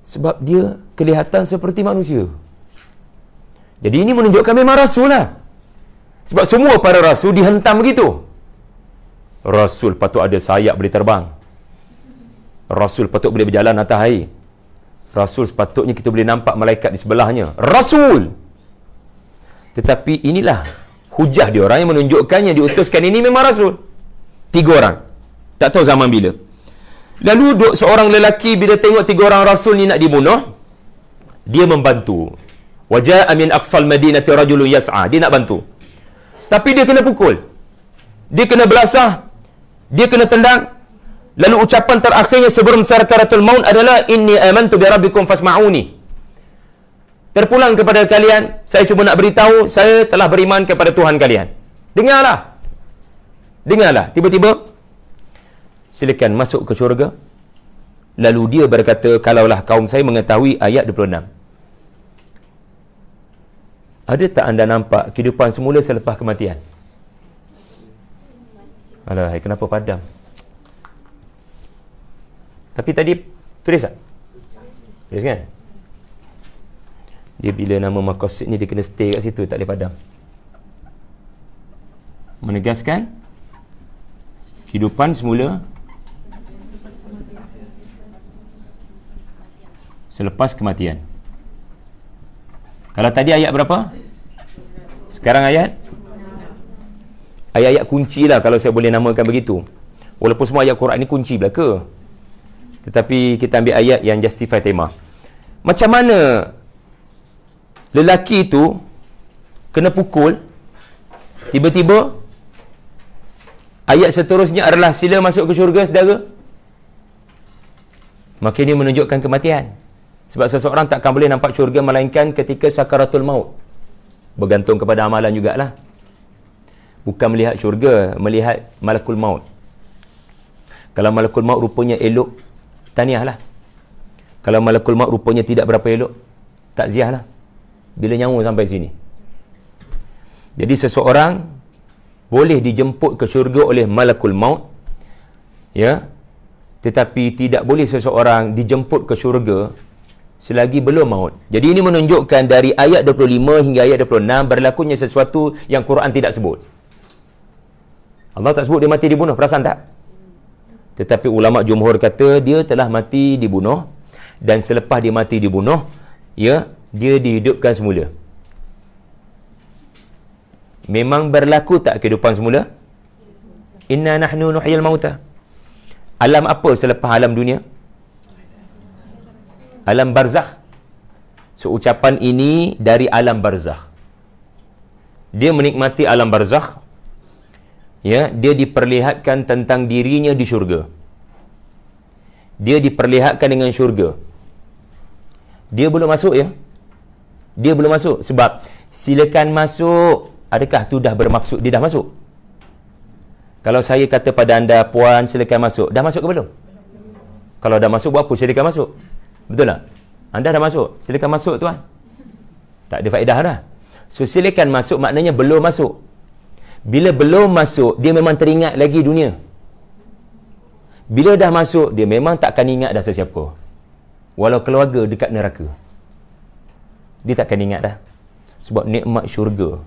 Sebab dia kelihatan seperti manusia. Jadi ini menunjukkan memang rasul lah. Sebab semua para rasul dihentam begitu. Rasul patut ada sayap boleh terbang. Rasul patut boleh berjalan atas air. Rasul sepatutnya kita boleh nampak malaikat di sebelahnya. Rasul. Tetapi inilah hujah dia, orang yang menunjukkannya diutuskan ini memang Rasul. 3 orang. Tak tahu zaman bila. Lalu duk seorang lelaki bila tengok 3 orang Rasul ni nak dibunuh, dia membantu. Waja'a min aqsal madinati rajulun yas'a. Dia nak bantu. Tapi dia kena pukul. Dia kena belasah. Dia kena tendang. Lalu ucapan terakhirnya sebelum sakaratul maut adalah inni amantu bi rabbikum fasma'uni. Terpulang kepada kalian, saya cuma nak beritahu, saya telah beriman kepada Tuhan kalian. Dengarlah. Dengarlah. Tiba-tiba silakan masuk ke syurga. Lalu dia berkata, kalaulah kaum saya mengetahui ayat 26. Ada tak anda nampak kehidupan semula selepas kematian? Alah, kenapa padam? Tapi tadi tulis tak? Tulis kan? Dia bila nama maqasid ni dia kena stay kat situ, tak boleh padam. Menegaskan kehidupan semula selepas kematian. Kalau tadi ayat berapa? Sekarang ayat kunci lah kalau saya boleh namakan begitu. Walaupun semua ayat Quran ni kunci belaka, tetapi kita ambil ayat yang justify tema. Macam mana lelaki itu kena pukul, tiba-tiba ayat seterusnya adalah sila masuk ke syurga saudara. Maka ini menunjukkan kematian. Sebab seseorang takkan boleh nampak syurga melainkan ketika sakaratul maut. Bergantung kepada amalan jugalah. Bukan melihat syurga, melihat malakul maut. Kalau malakul maut rupanya elok, tahniah lah. Kalau malakul maut rupanya tidak berapa elok, takziah lah. Bila nyawa sampai sini. Jadi seseorang boleh dijemput ke syurga oleh malakul maut, ya, tetapi tidak boleh seseorang dijemput ke syurga selagi belum maut. Jadi ini menunjukkan dari ayat 25 hingga ayat 26 berlakunya sesuatu yang Quran tidak sebut. Allah tak sebut dia mati dibunuh, perasan tak? Tetapi ulama jumhur kata dia telah mati dibunuh, dan selepas dia mati dibunuh, ya, dia dihidupkan semula. Memang berlaku tak kehidupan semula? Inna nahnu nuhyil mauta. Alam apa selepas alam dunia? Alam barzakh. So ucapan ini dari alam barzakh. Dia menikmati alam barzakh. Ya, dia diperlihatkan tentang dirinya di syurga. Dia diperlihatkan dengan syurga. Dia belum masuk, ya. Dia belum masuk. Sebab silakan masuk, adakah tu dah bermaksud dia dah masuk? Kalau saya kata pada anda, puan silakan masuk, dah masuk ke belum? Kalau dah masuk, buat apa silakan masuk? Betul tak? Anda dah masuk, silakan masuk tuan. Tak ada faedah dah. So silakan masuk maknanya belum masuk. Bila belum masuk, dia memang teringat lagi dunia. Bila dah masuk, dia memang takkan ingat dah sesiapa. Walau keluarga dekat neraka, dia takkan ingat dah. Sebab nikmat syurga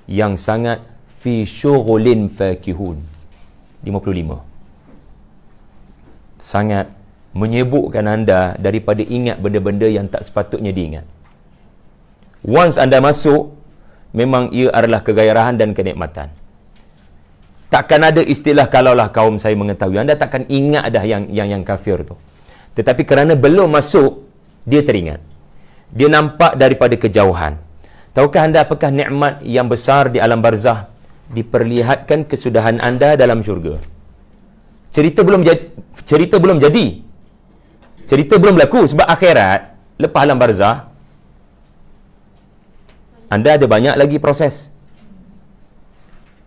yang sangat fi syughulin fakihun. 55. Sangat menyibukkan anda daripada ingat benda-benda yang tak sepatutnya diingat. Once anda masuk, memang ia adalah kegairahan dan kenikmatan. Takkan ada istilah kalaulah kaum saya mengetahui. Anda takkan ingat dah yang kafir tu. Tetapi kerana belum masuk, dia teringat. Dia nampak daripada kejauhan. Tahukah anda apakah nikmat yang besar di alam barzah? Diperlihatkan kesudahan anda dalam syurga. Cerita belum jadi. Cerita belum berlaku. Sebab akhirat, lepas alam barzah, anda ada banyak lagi proses.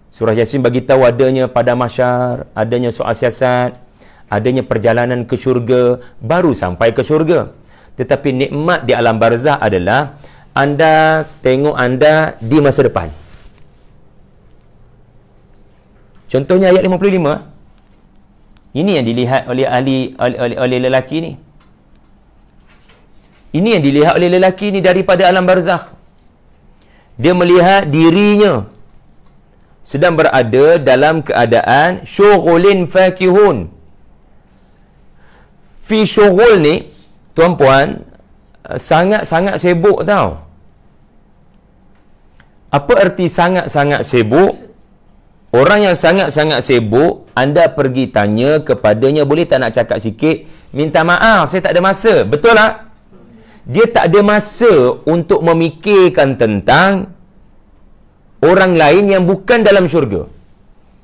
Surah Yasin bagi tahu adanya pada mahsyar, adanya soal siasat, adanya perjalanan ke syurga, baru sampai ke syurga. Tetapi nikmat di alam barzah adalah anda tengok anda di masa depan. Contohnya ayat 55. Ini yang dilihat oleh oleh lelaki ni. Ini yang dilihat oleh lelaki ni daripada alam barzakh. Dia melihat dirinya sedang berada dalam keadaan syughulin fakihun. fi syughul ni, tuan-puan, sangat-sangat sibuk tau. Apa erti sangat-sangat sibuk? Orang yang sangat-sangat sibuk, anda pergi tanya kepadanya, boleh tak nak cakap sikit? Minta maaf, saya tak ada masa. Betul tak? Dia tak ada masa untuk memikirkan tentang orang lain yang bukan dalam syurga.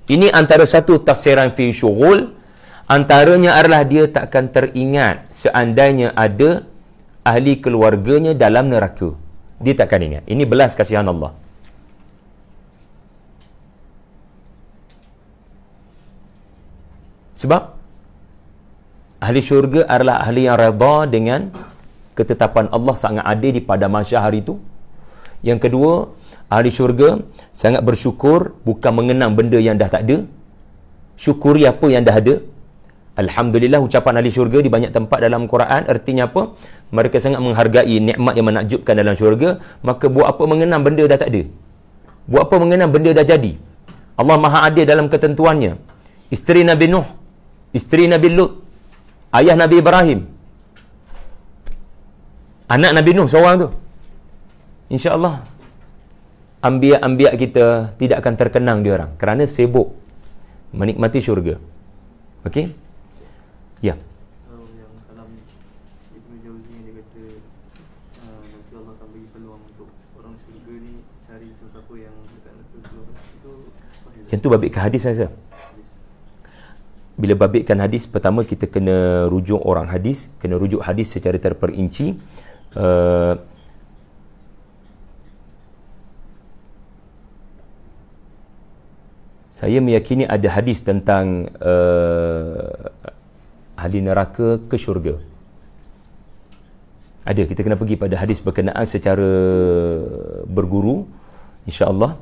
Ini antara satu tafsiran fi syughul. Antaranya adalah dia takkan teringat seandainya ada ahli keluarganya dalam neraka. Dia takkan ingat. Ini belas kasihan Allah. Sebab ahli syurga adalah ahli yang redha dengan ketetapan Allah, sangat adil di pada mahsyar hari itu. Yang kedua, ahli syurga sangat bersyukur, bukan mengenang benda yang dah tak ada. Syukuri apa yang dah ada. Alhamdulillah, ucapan ahli syurga di banyak tempat dalam Quran, artinya apa? Mereka sangat menghargai nikmat yang menakjubkan dalam syurga. Maka buat apa mengenang benda dah tak ada? Buat apa mengenang benda dah jadi? Allah Maha Adil dalam ketentuannya. Isteri Nabi Nuh, isteri Nabi Lut, ayah Nabi Ibrahim, anak Nabi Nuh seorang tu. InsyaAllah anbiya-anbiya kita tidak akan terkenang dia orang kerana sibuk menikmati syurga. Okey? Ya. Kalau yang kalam Ibnu Jauzi yang dia kata nanti Allah akan bagi peluang untuk orang syurga ni cari siapa yang dekat neraka, itu yang tu babitkan hadis saja. Bila babitkan hadis, pertama kita kena rujuk orang hadis, kena rujuk hadis secara terperinci. Saya meyakini ada hadis tentang ahli neraka ke syurga. Ada, kita kena pergi pada hadis berkenaan secara berguru, insya-Allah.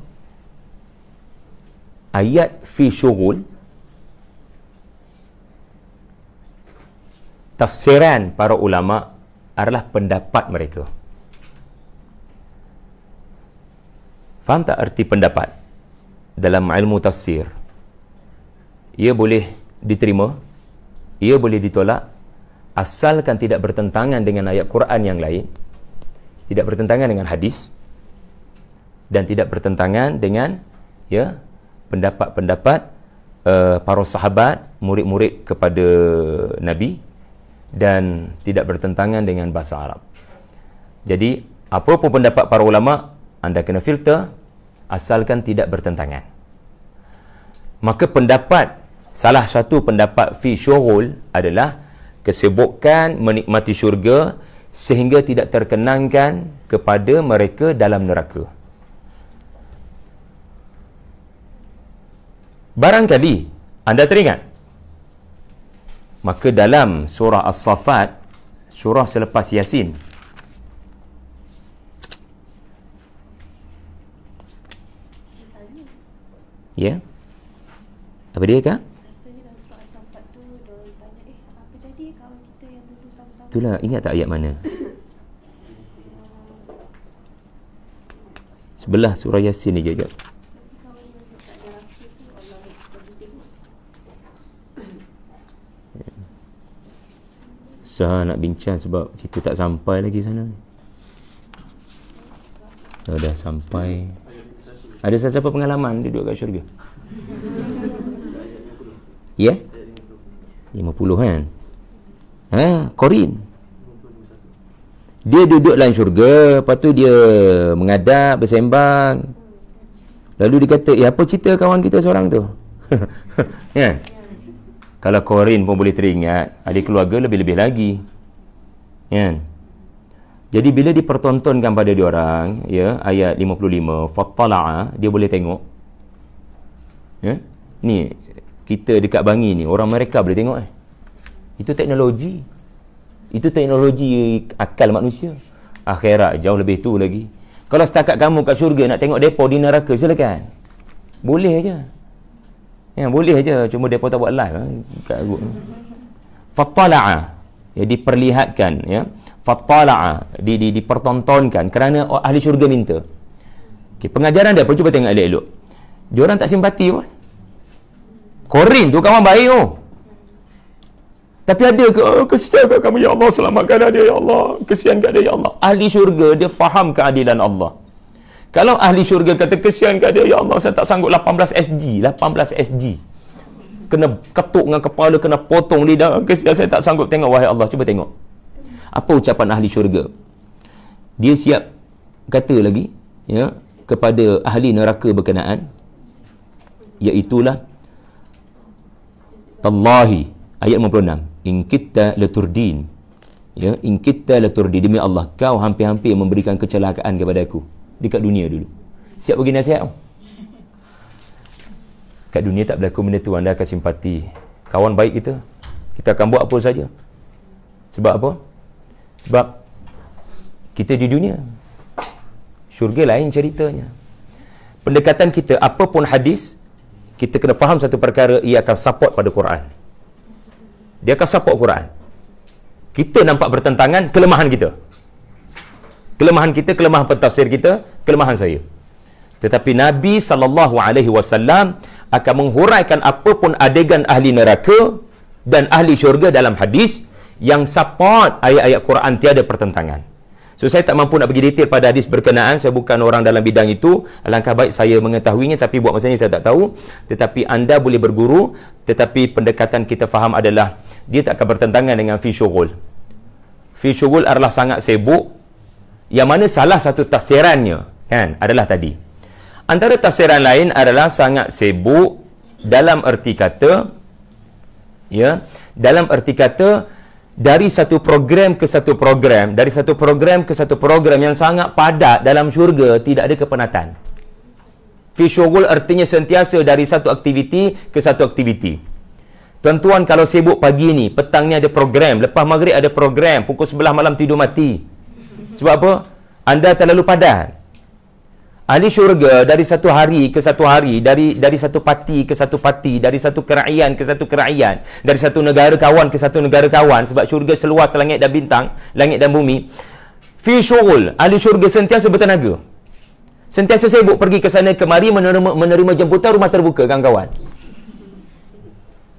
Ayat fi syughul, tafsiran para ulama adalah pendapat mereka. Faham tak erti pendapat? Dalam ilmu tafsir, ia boleh diterima, ia boleh ditolak, asalkan tidak bertentangan dengan ayat Quran yang lain, tidak bertentangan dengan hadis, dan tidak bertentangan dengan pendapat-pendapat para sahabat, murid-murid kepada Nabi, dan tidak bertentangan dengan bahasa Arab. Jadi, apa-apa pendapat para ulama, anda kena filter, asalkan tidak bertentangan. Maka pendapat, salah satu pendapat fi syughul adalah kesibukan menikmati syurga sehingga tidak terkenangkan kepada mereka dalam neraka. Barangkali anda teringat, maka dalam surah As-Saffat, surah selepas Yasin, ya, apa dia kah? Rasanya dalam surah As-Saffat tu dia tanya, apa jadi kalau kita yang dulu sama-sama? Itulah, ingat tak ayat mana? Sebelah surah Yasin ni je. Tapi kalau dekat neraka tu Allah bagi tengok. Susah nak bincang sebab kita tak sampai lagi sana. Dah sampai. Ada siapa pengalaman duduk kat syurga? Ya? 50 kan? Korin. Dia duduk dalam syurga, lepas tu dia mengadap, bersembang. Lalu dia kata, apa cerita kawan kita seorang tu? Ya? Kalau Korin pun boleh teringat, adik keluarga lebih-lebih lagi. Ya? Jadi bila dipertontonkan pada diorang, ya, ayat 55, fattala'a, dia boleh tengok. Ya? Ni kita dekat Bangi ni, orang mereka boleh tengok. Itu teknologi. Itu teknologi akal manusia. Akhirat jauh lebih tu lagi. Kalau setakat kamu kat syurga nak tengok depa di neraka, silakan. Boleh aja. Ya, boleh aja, cuma depa tak buat live kat fattala'a, ya, diperlihatkan, ya. Fattala'a, dipertontonkan kerana ahli syurga minta. Okay, pengajaran dia pun cuba tengok elok-elok. Diorang tak simpati pun. Korin tu kawan baik tu. Tapi ada ke, kesian kat kamu ya Allah, selamatkan dia ya Allah, kesian kat dia ya Allah. Ahli syurga dia faham keadilan Allah. Kalau ahli syurga kata kesian kat dia ya Allah, saya tak sanggup 18 SG. Kena ketuk dengan kepala, kena potong lidah, kesian saya tak sanggup tengok, wahai Allah, cuba tengok. Apa ucapan ahli syurga? Dia siap kata lagi ya kepada ahli neraka berkenaan, iaitulah Tallahi, ayat 56, in kitta laturdin, ya, in kitta laturdin, demi Allah kau hampir-hampir memberikan kecelakaan kepada aku dekat dunia dulu. Siap bagi nasihat. Kat dunia tak berlaku benda tu, anda akan simpati kawan baik kita akan buat apa saja. Sebab apa? Sebab kita di dunia, syurga lain ceritanya. Pendekatan kita, apapun hadis, kita kena faham satu perkara, ia akan support pada Quran. Dia akan support Quran. Kita nampak bertentangan, kelemahan kita. Kelemahan kita, kelemahan pentafsir kita, kelemahan saya. Tetapi Nabi SAW akan menghuraikan apapun adegan ahli neraka dan ahli syurga dalam hadis yang support ayat-ayat Quran, tiada pertentangan. So saya tak mampu nak bagi detail pada hadis berkenaan, saya bukan orang dalam bidang itu. Alangkah baik saya mengetahuinya, tapi buat masa ini saya tak tahu. Tetapi anda boleh berguru, tetapi pendekatan kita faham adalah dia tak akan bertentangan dengan fi syughul. Fi syughul adalah sangat sibuk, yang mana salah satu tafsirannya kan adalah tadi. Antara tafsiran lain adalah sangat sibuk dalam erti kata, ya, dalam erti kata dari satu program ke satu program, dari satu program ke satu program yang sangat padat dalam syurga, tidak ada kepenatan. Fi syughul artinya sentiasa dari satu aktiviti ke satu aktiviti. Tuan-tuan kalau sibuk pagi ni, petang ni ada program, lepas maghrib ada program, pukul 11 malam tidur mati. Sebab apa? Anda terlalu padat. Ahli syurga dari satu hari ke satu hari, dari satu parti ke satu parti, dari satu kerajaan ke satu kerajaan, dari satu negara kawan ke satu negara kawan, sebab syurga seluas langit dan bintang, langit dan bumi. Fi syughul, ahli syurga sentiasa bertenaga, sentiasa sibuk pergi ke sana kemari, menerima jemputan, rumah terbuka kawan-kawan.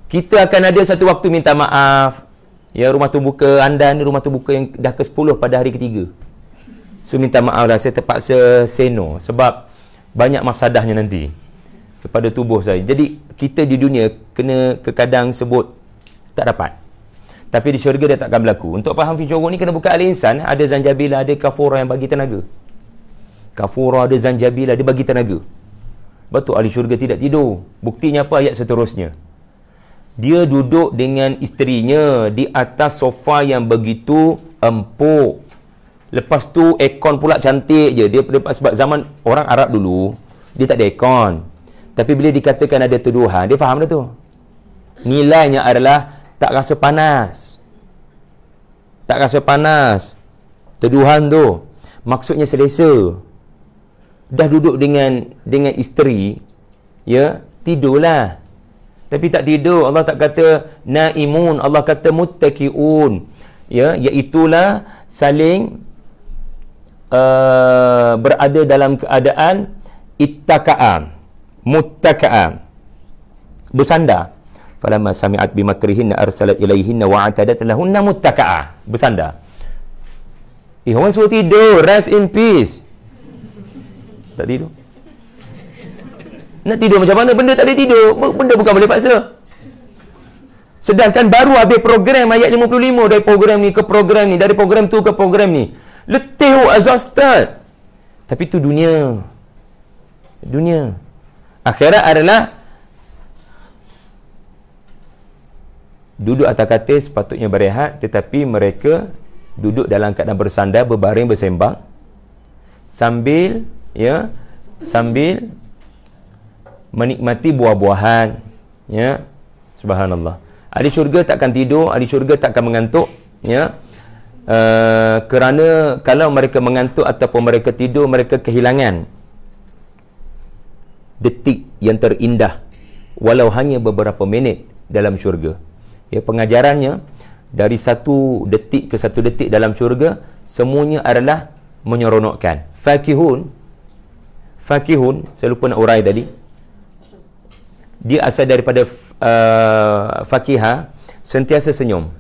Kita akan ada satu waktu minta maaf, ya, rumah terbuka anda ni rumah terbuka yang dah ke-10 pada hari ketiga. So minta maaf lah, saya terpaksa say no sebab banyak mafsadahnya nanti kepada tubuh saya. Jadi kita di dunia kena kekadang sebut tak dapat, tapi di syurga dia tak akan berlaku. Untuk faham fi syurga ni kena buka al-insan. Ada zanjabilah, ada kafura yang bagi tenaga. Kafura ada zanjabilah, dia bagi tenaga. Betul, ahli syurga tidak tidur. Buktinya apa? Ayat seterusnya, dia duduk dengan isterinya di atas sofa yang begitu empuk. Lepas tu aircon pula cantik je. Dia sebab zaman orang Arab dulu dia tak ada aircon. Tapi bila dikatakan ada teduhan, dia faham dah tu. Nilainya adalah tak rasa panas. Tak rasa panas. Teduhan tu maksudnya selesa. Dah duduk dengan isteri, ya, tidurlah. Tapi tak tidur. Allah tak kata naimun, Allah kata muttaqiun. Ya, iaitulah saling berada dalam keadaan ittaqa'an, muttaqa'an, bersandar. Falamma sami'at bimakrihinna arsalat ilaihinna wa atadat lahunna muttaqa'ah, bersandar. Orang suruh tidur, rest in peace. Tak tidur. Nak tidur macam mana? Benda tak ada tidur. Benda bukan boleh paksa. Sedangkan baru habis program ayat 55, dari program ni ke program ni, dari program tu ke program ni. Letih, exhausted. Tapi tu dunia. Dunia. Akhirat adalah duduk atas katil sepatutnya berehat, tetapi mereka duduk dalam keadaan bersandar, berbaring, bersembang sambil, ya, sambil menikmati buah-buahan, ya. Subhanallah. Ahli syurga takkan tidur, ahli syurga takkan mengantuk, ya. Kerana kalau mereka mengantuk ataupun mereka tidur, mereka kehilangan detik yang terindah walau hanya beberapa minit dalam syurga. Ya, pengajarannya dari satu detik ke satu detik dalam syurga semuanya adalah menyeronokkan. Fakihun, saya lupa nak urai tadi. Dia asal daripada fakihah. sentiasa senyum.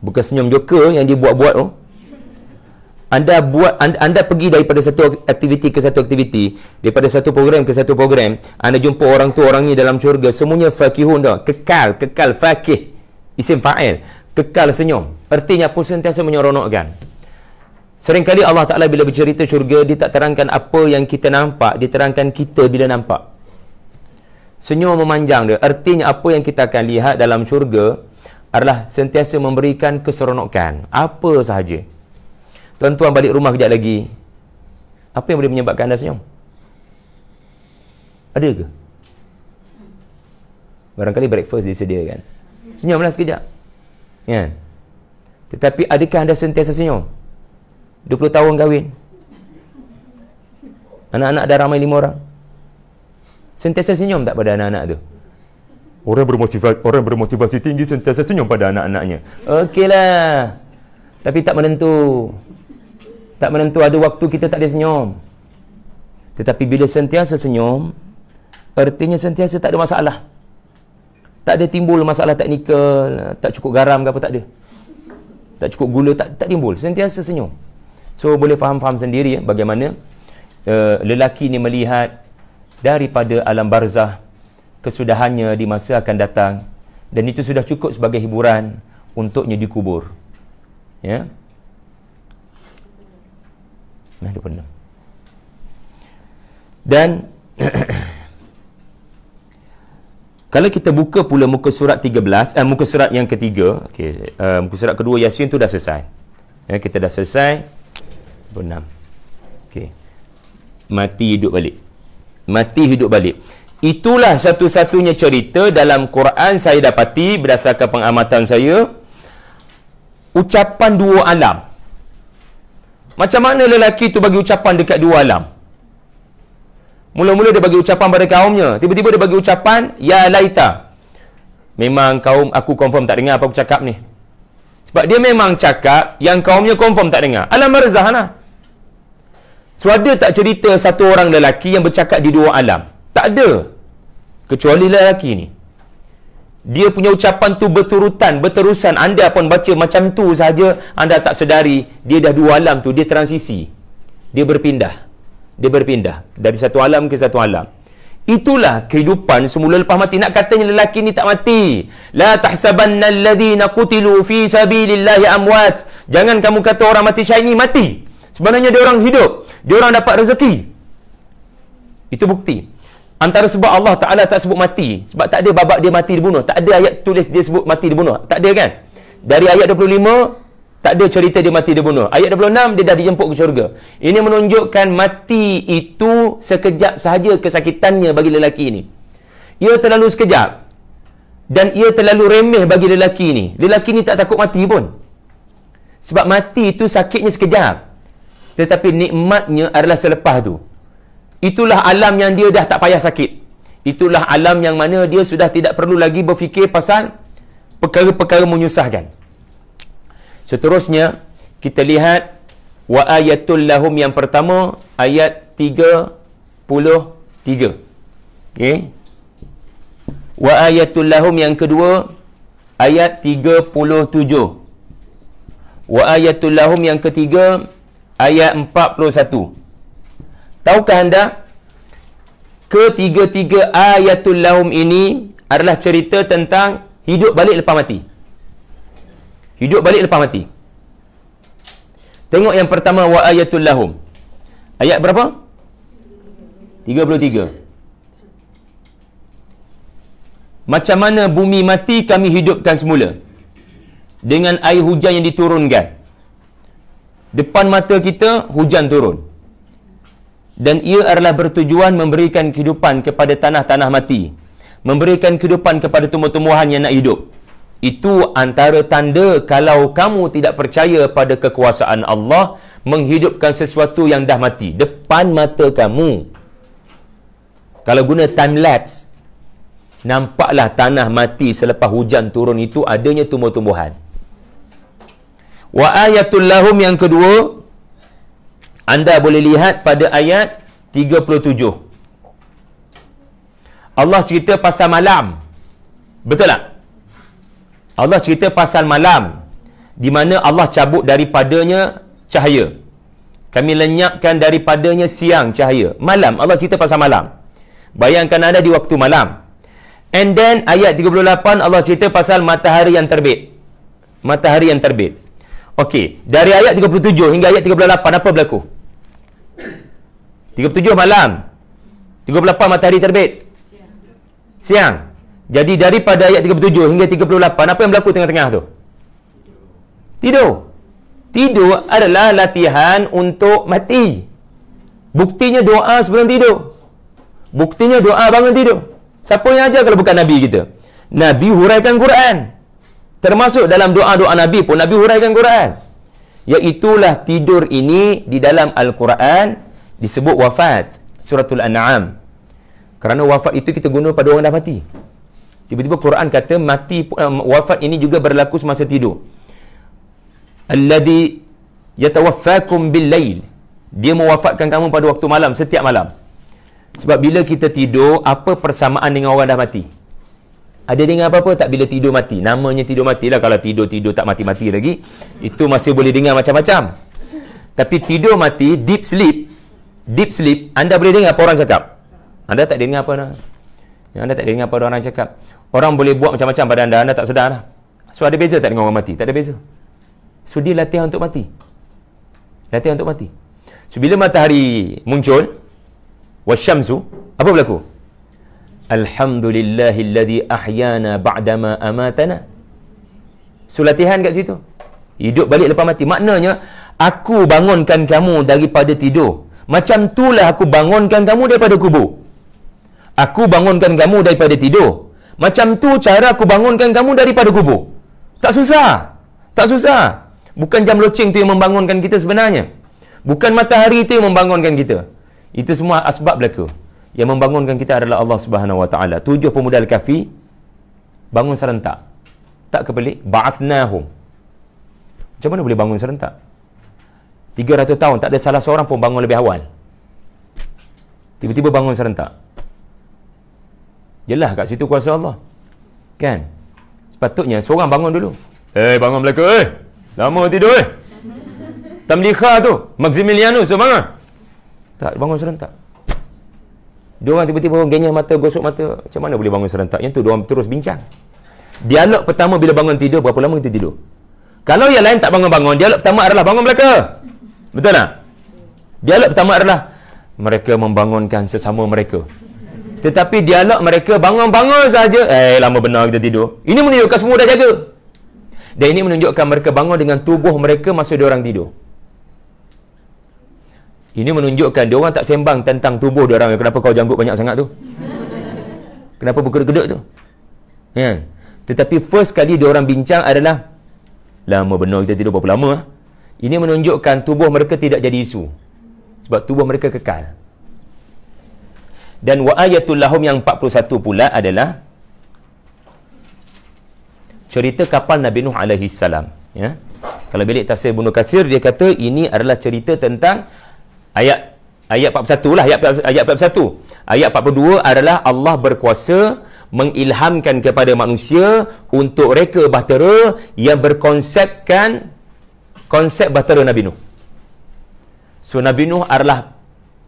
Bukan senyum joker yang dia buat-buat tu. Anda pergi daripada satu aktiviti ke satu aktiviti, daripada satu program ke satu program, anda jumpa orang tu, orang ni dalam syurga, semuanya fakihun dah. Kekal fakih. Isim fa'il. Kekal senyum. Artinya pun sentiasa menyeronokkan. Seringkali Allah Ta'ala bila bercerita syurga, dia tak terangkan apa yang kita nampak, dia terangkan kita bila nampak. Senyum memanjang dia. Artinya apa yang kita akan lihat dalam syurga adalah sentiasa memberikan keseronokan. Apa sahaja. Tuan-tuan balik rumah kejap lagi. Apa yang boleh menyebabkan anda senyum? Ada ke? Barangkali breakfast disediakan. Senyumlah sekejap. Kan? Tetapi adakah anda sentiasa senyum? 20 tahun kahwin. Anak-anak dah ramai 5 orang. Sentiasa senyum tak pada anak-anak tu? Orang bermotivasi tinggi sentiasa senyum pada anak-anaknya. Okeylah. Tapi tak menentu. Tak menentu, ada waktu kita tak ada senyum. Tetapi bila sentiasa senyum, artinya sentiasa tak ada masalah. Tak ada timbul masalah teknikal, tak cukup garam ke apa, tak ada. Tak cukup gula, tak timbul. Sentiasa senyum. So boleh faham-faham sendiri bagaimana lelaki ni melihat daripada alam barzah kesudahannya di masa akan datang, dan itu sudah cukup sebagai hiburan untuknya dikubur. Ya. Nah, 26. Dan kalau kita buka pula muka surat 13, muka surat yang ketiga, okey, muka surat kedua Yasin tu dah selesai. Ya, kita dah selesai. 26. Okey. Mati hidup balik. Mati hidup balik. Itulah satu-satunya cerita dalam Quran saya dapati berdasarkan pengamatan saya, ucapan dua alam. Macam mana lelaki tu bagi ucapan dekat dua alam? Mula-mula dia bagi ucapan pada kaumnya, tiba-tiba dia bagi ucapan ya laita. Memang kaum aku confirm tak dengar apa aku cakap ni. Sebab dia memang cakap yang kaumnya confirm tak dengar. Alam barzah lah. So ada tak cerita satu orang lelaki yang bercakap di dua alam? Tak ada. Kecuali lelaki ni. Dia punya ucapan tu berterusan. Anda pun baca macam tu saja, anda tak sedari dia dah dua alam tu, dia transisi. Dia berpindah dari satu alam ke satu alam. Itulah kehidupan semula lepas mati. Nak katanya lelaki ni tak mati. La tahsabanna alladhina qutilu fi sabilillahi amwat. Jangan kamu kata orang mati syahid ni mati. Sebenarnya dia orang hidup. Dia orang dapat rezeki. Itu bukti. Antara sebab Allah Ta'ala tak sebut mati, sebab tak ada babak dia mati dibunuh. Tak ada ayat tulis dia sebut mati dibunuh. Tak ada kan? Dari ayat 25 tak ada cerita dia mati dibunuh. Ayat 26 dia dah dijemput ke syurga. Ini menunjukkan mati itu sekejap sahaja kesakitannya bagi lelaki ini. Ia terlalu sekejap. Dan ia terlalu remeh bagi lelaki ini. Lelaki ini tak takut mati pun. Sebab mati itu sakitnya sekejap. Tetapi nikmatnya adalah selepas tu. Itulah alam yang dia dah tak payah sakit. Itulah alam yang mana dia sudah tidak perlu lagi berfikir pasal perkara-perkara menyusahkan. Seterusnya, kita lihat wa ayatul lahum yang pertama, ayat 33. Okey. Wa ayatul lahum yang kedua, ayat 37. Wa ayatul lahum yang ketiga, ayat 41. Tahukah anda, ketiga-tiga ayatul lahum ini adalah cerita tentang hidup balik lepas mati. Hidup balik lepas mati. Tengok yang pertama, wa ayatul lahum. Ayat berapa? 33. Macam mana bumi mati kami hidupkan semula dengan air hujan yang diturunkan. Depan mata kita hujan turun. Dan ia adalah bertujuan memberikan kehidupan kepada tanah-tanah mati, memberikan kehidupan kepada tumbuh-tumbuhan yang nak hidup. Itu antara tanda kalau kamu tidak percaya pada kekuasaan Allah menghidupkan sesuatu yang dah mati depan mata kamu. Kalau guna time lapse, nampaklah tanah mati selepas hujan turun itu adanya tumbuh-tumbuhan. Wa ayatul lahum yang kedua, anda boleh lihat pada ayat 37. Allah cerita pasal malam. Betul tak? Allah cerita pasal malam di mana Allah cabut daripadanya cahaya. Kami lenyapkan daripadanya siang cahaya. Malam, Allah cerita pasal malam. Bayangkan ada di waktu malam. And then ayat 38 Allah cerita pasal matahari yang terbit. Matahari yang terbit. Okey, dari ayat 37 hingga ayat 38 apa berlaku? 37 malam. 38 matahari terbit. Siang. Jadi daripada ayat 37 hingga 38 apa yang berlaku tengah-tengah tu? Tidur. Tidur adalah latihan untuk mati. Buktinya doa sebelum tidur. Buktinya doa bangun tidur. Siapa yang ajar kalau bukan Nabi kita? Nabi huraikan Quran. Termasuk dalam doa-doa Nabi pun Nabi huraikan Quran. Iaitulah tidur ini di dalam Al-Quran disebut wafat. Suratul An'am. Kerana wafat itu kita guna pada orang dah mati. Tiba-tiba Quran kata mati wafat ini juga berlaku semasa tidur. Alladhi yatawaffakum bil-lail. Dia mewafatkan kamu pada waktu malam, setiap malam. Sebab bila kita tidur, apa persamaan dengan orang dah mati? Ada dengar apa-apa tak bila tidur mati? Namanya tidur mati lah. Kalau tidur tak mati-mati lagi, itu masih boleh dengar macam-macam. Tapi tidur mati, deep sleep, anda boleh dengar apa orang cakap? Anda tak dengar apa Anda tak dengar apa orang cakap. Orang boleh buat macam-macam pada anda tak sedar lah. So ada beza tak dengan orang mati? Tak ada beza. So dia latihan untuk mati. Latihan untuk mati. So bila matahari muncul, wasyamsu, apa berlaku? Alhamdulillahilladzi ahyana ba'dama amatana. So latihan kat situ. Hidup balik lepas mati. Maknanya, aku bangunkan kamu daripada tidur. Macam itulah aku bangunkan kamu daripada kubur. Aku bangunkan kamu daripada tidur. Macam tu cara aku bangunkan kamu daripada kubur. Tak susah. Tak susah. Bukan jam loceng tu yang membangunkan kita sebenarnya. Bukan matahari tu yang membangunkan kita. Itu semua asbab berlaku. Yang membangunkan kita adalah Allah Subhanahu Wa Taala. 7 pemuda Al-Kahfi bangun serentak. Tak kepelik? Ba'athnahum. Macam mana boleh bangun serentak? 300 tahun tak ada salah seorang pun bangun lebih awal. Tiba-tiba bangun serentak. Jelas kat situ kuasa Allah. Kan? Sepatutnya seorang bangun dulu. Bangun Melaka, lama tidur Tamliha tu, Maximiliano so bangun. Tak, bangun serentak. Diorang tiba-tiba genyah mata, gosok mata. Macam mana boleh bangun serentak? Yang tu diorang terus bincang. Dialog pertama bila bangun tidur, berapa lama kita tidur? Kalau yang lain tak bangun-bangun, dialog pertama adalah bangun Melaka. Betul tak? Dialog pertama adalah mereka membangunkan sesama mereka. Tetapi dialog mereka bangun-bangun saja. Lama benar kita tidur. Ini menunjukkan semua dah jaga. Dan ini menunjukkan mereka bangun dengan tubuh mereka masa diorang tidur. Ini menunjukkan diorang tak sembang tentang tubuh diorang. Kenapa kau janggut banyak sangat tu? Kenapa berkedut-kedut tu? Ya. Tetapi first kali diorang bincang adalah lama benar kita tidur berapa lama? Ini menunjukkan tubuh mereka tidak jadi isu. Sebab tubuh mereka kekal. Dan wa ayatul lahum yang 41 pula adalah cerita kapal Nabi Nuh alaihi salam. Ya. Kalau bilik tafsir Ibnu Katsir, dia kata ini adalah cerita tentang ayat 41 lah, ayat 41. Ayat 42 adalah Allah berkuasa mengilhamkan kepada manusia untuk reka bahtera yang berkonsepkan konsep bahtera Nabi Nuh. So Nabi Nuh adalah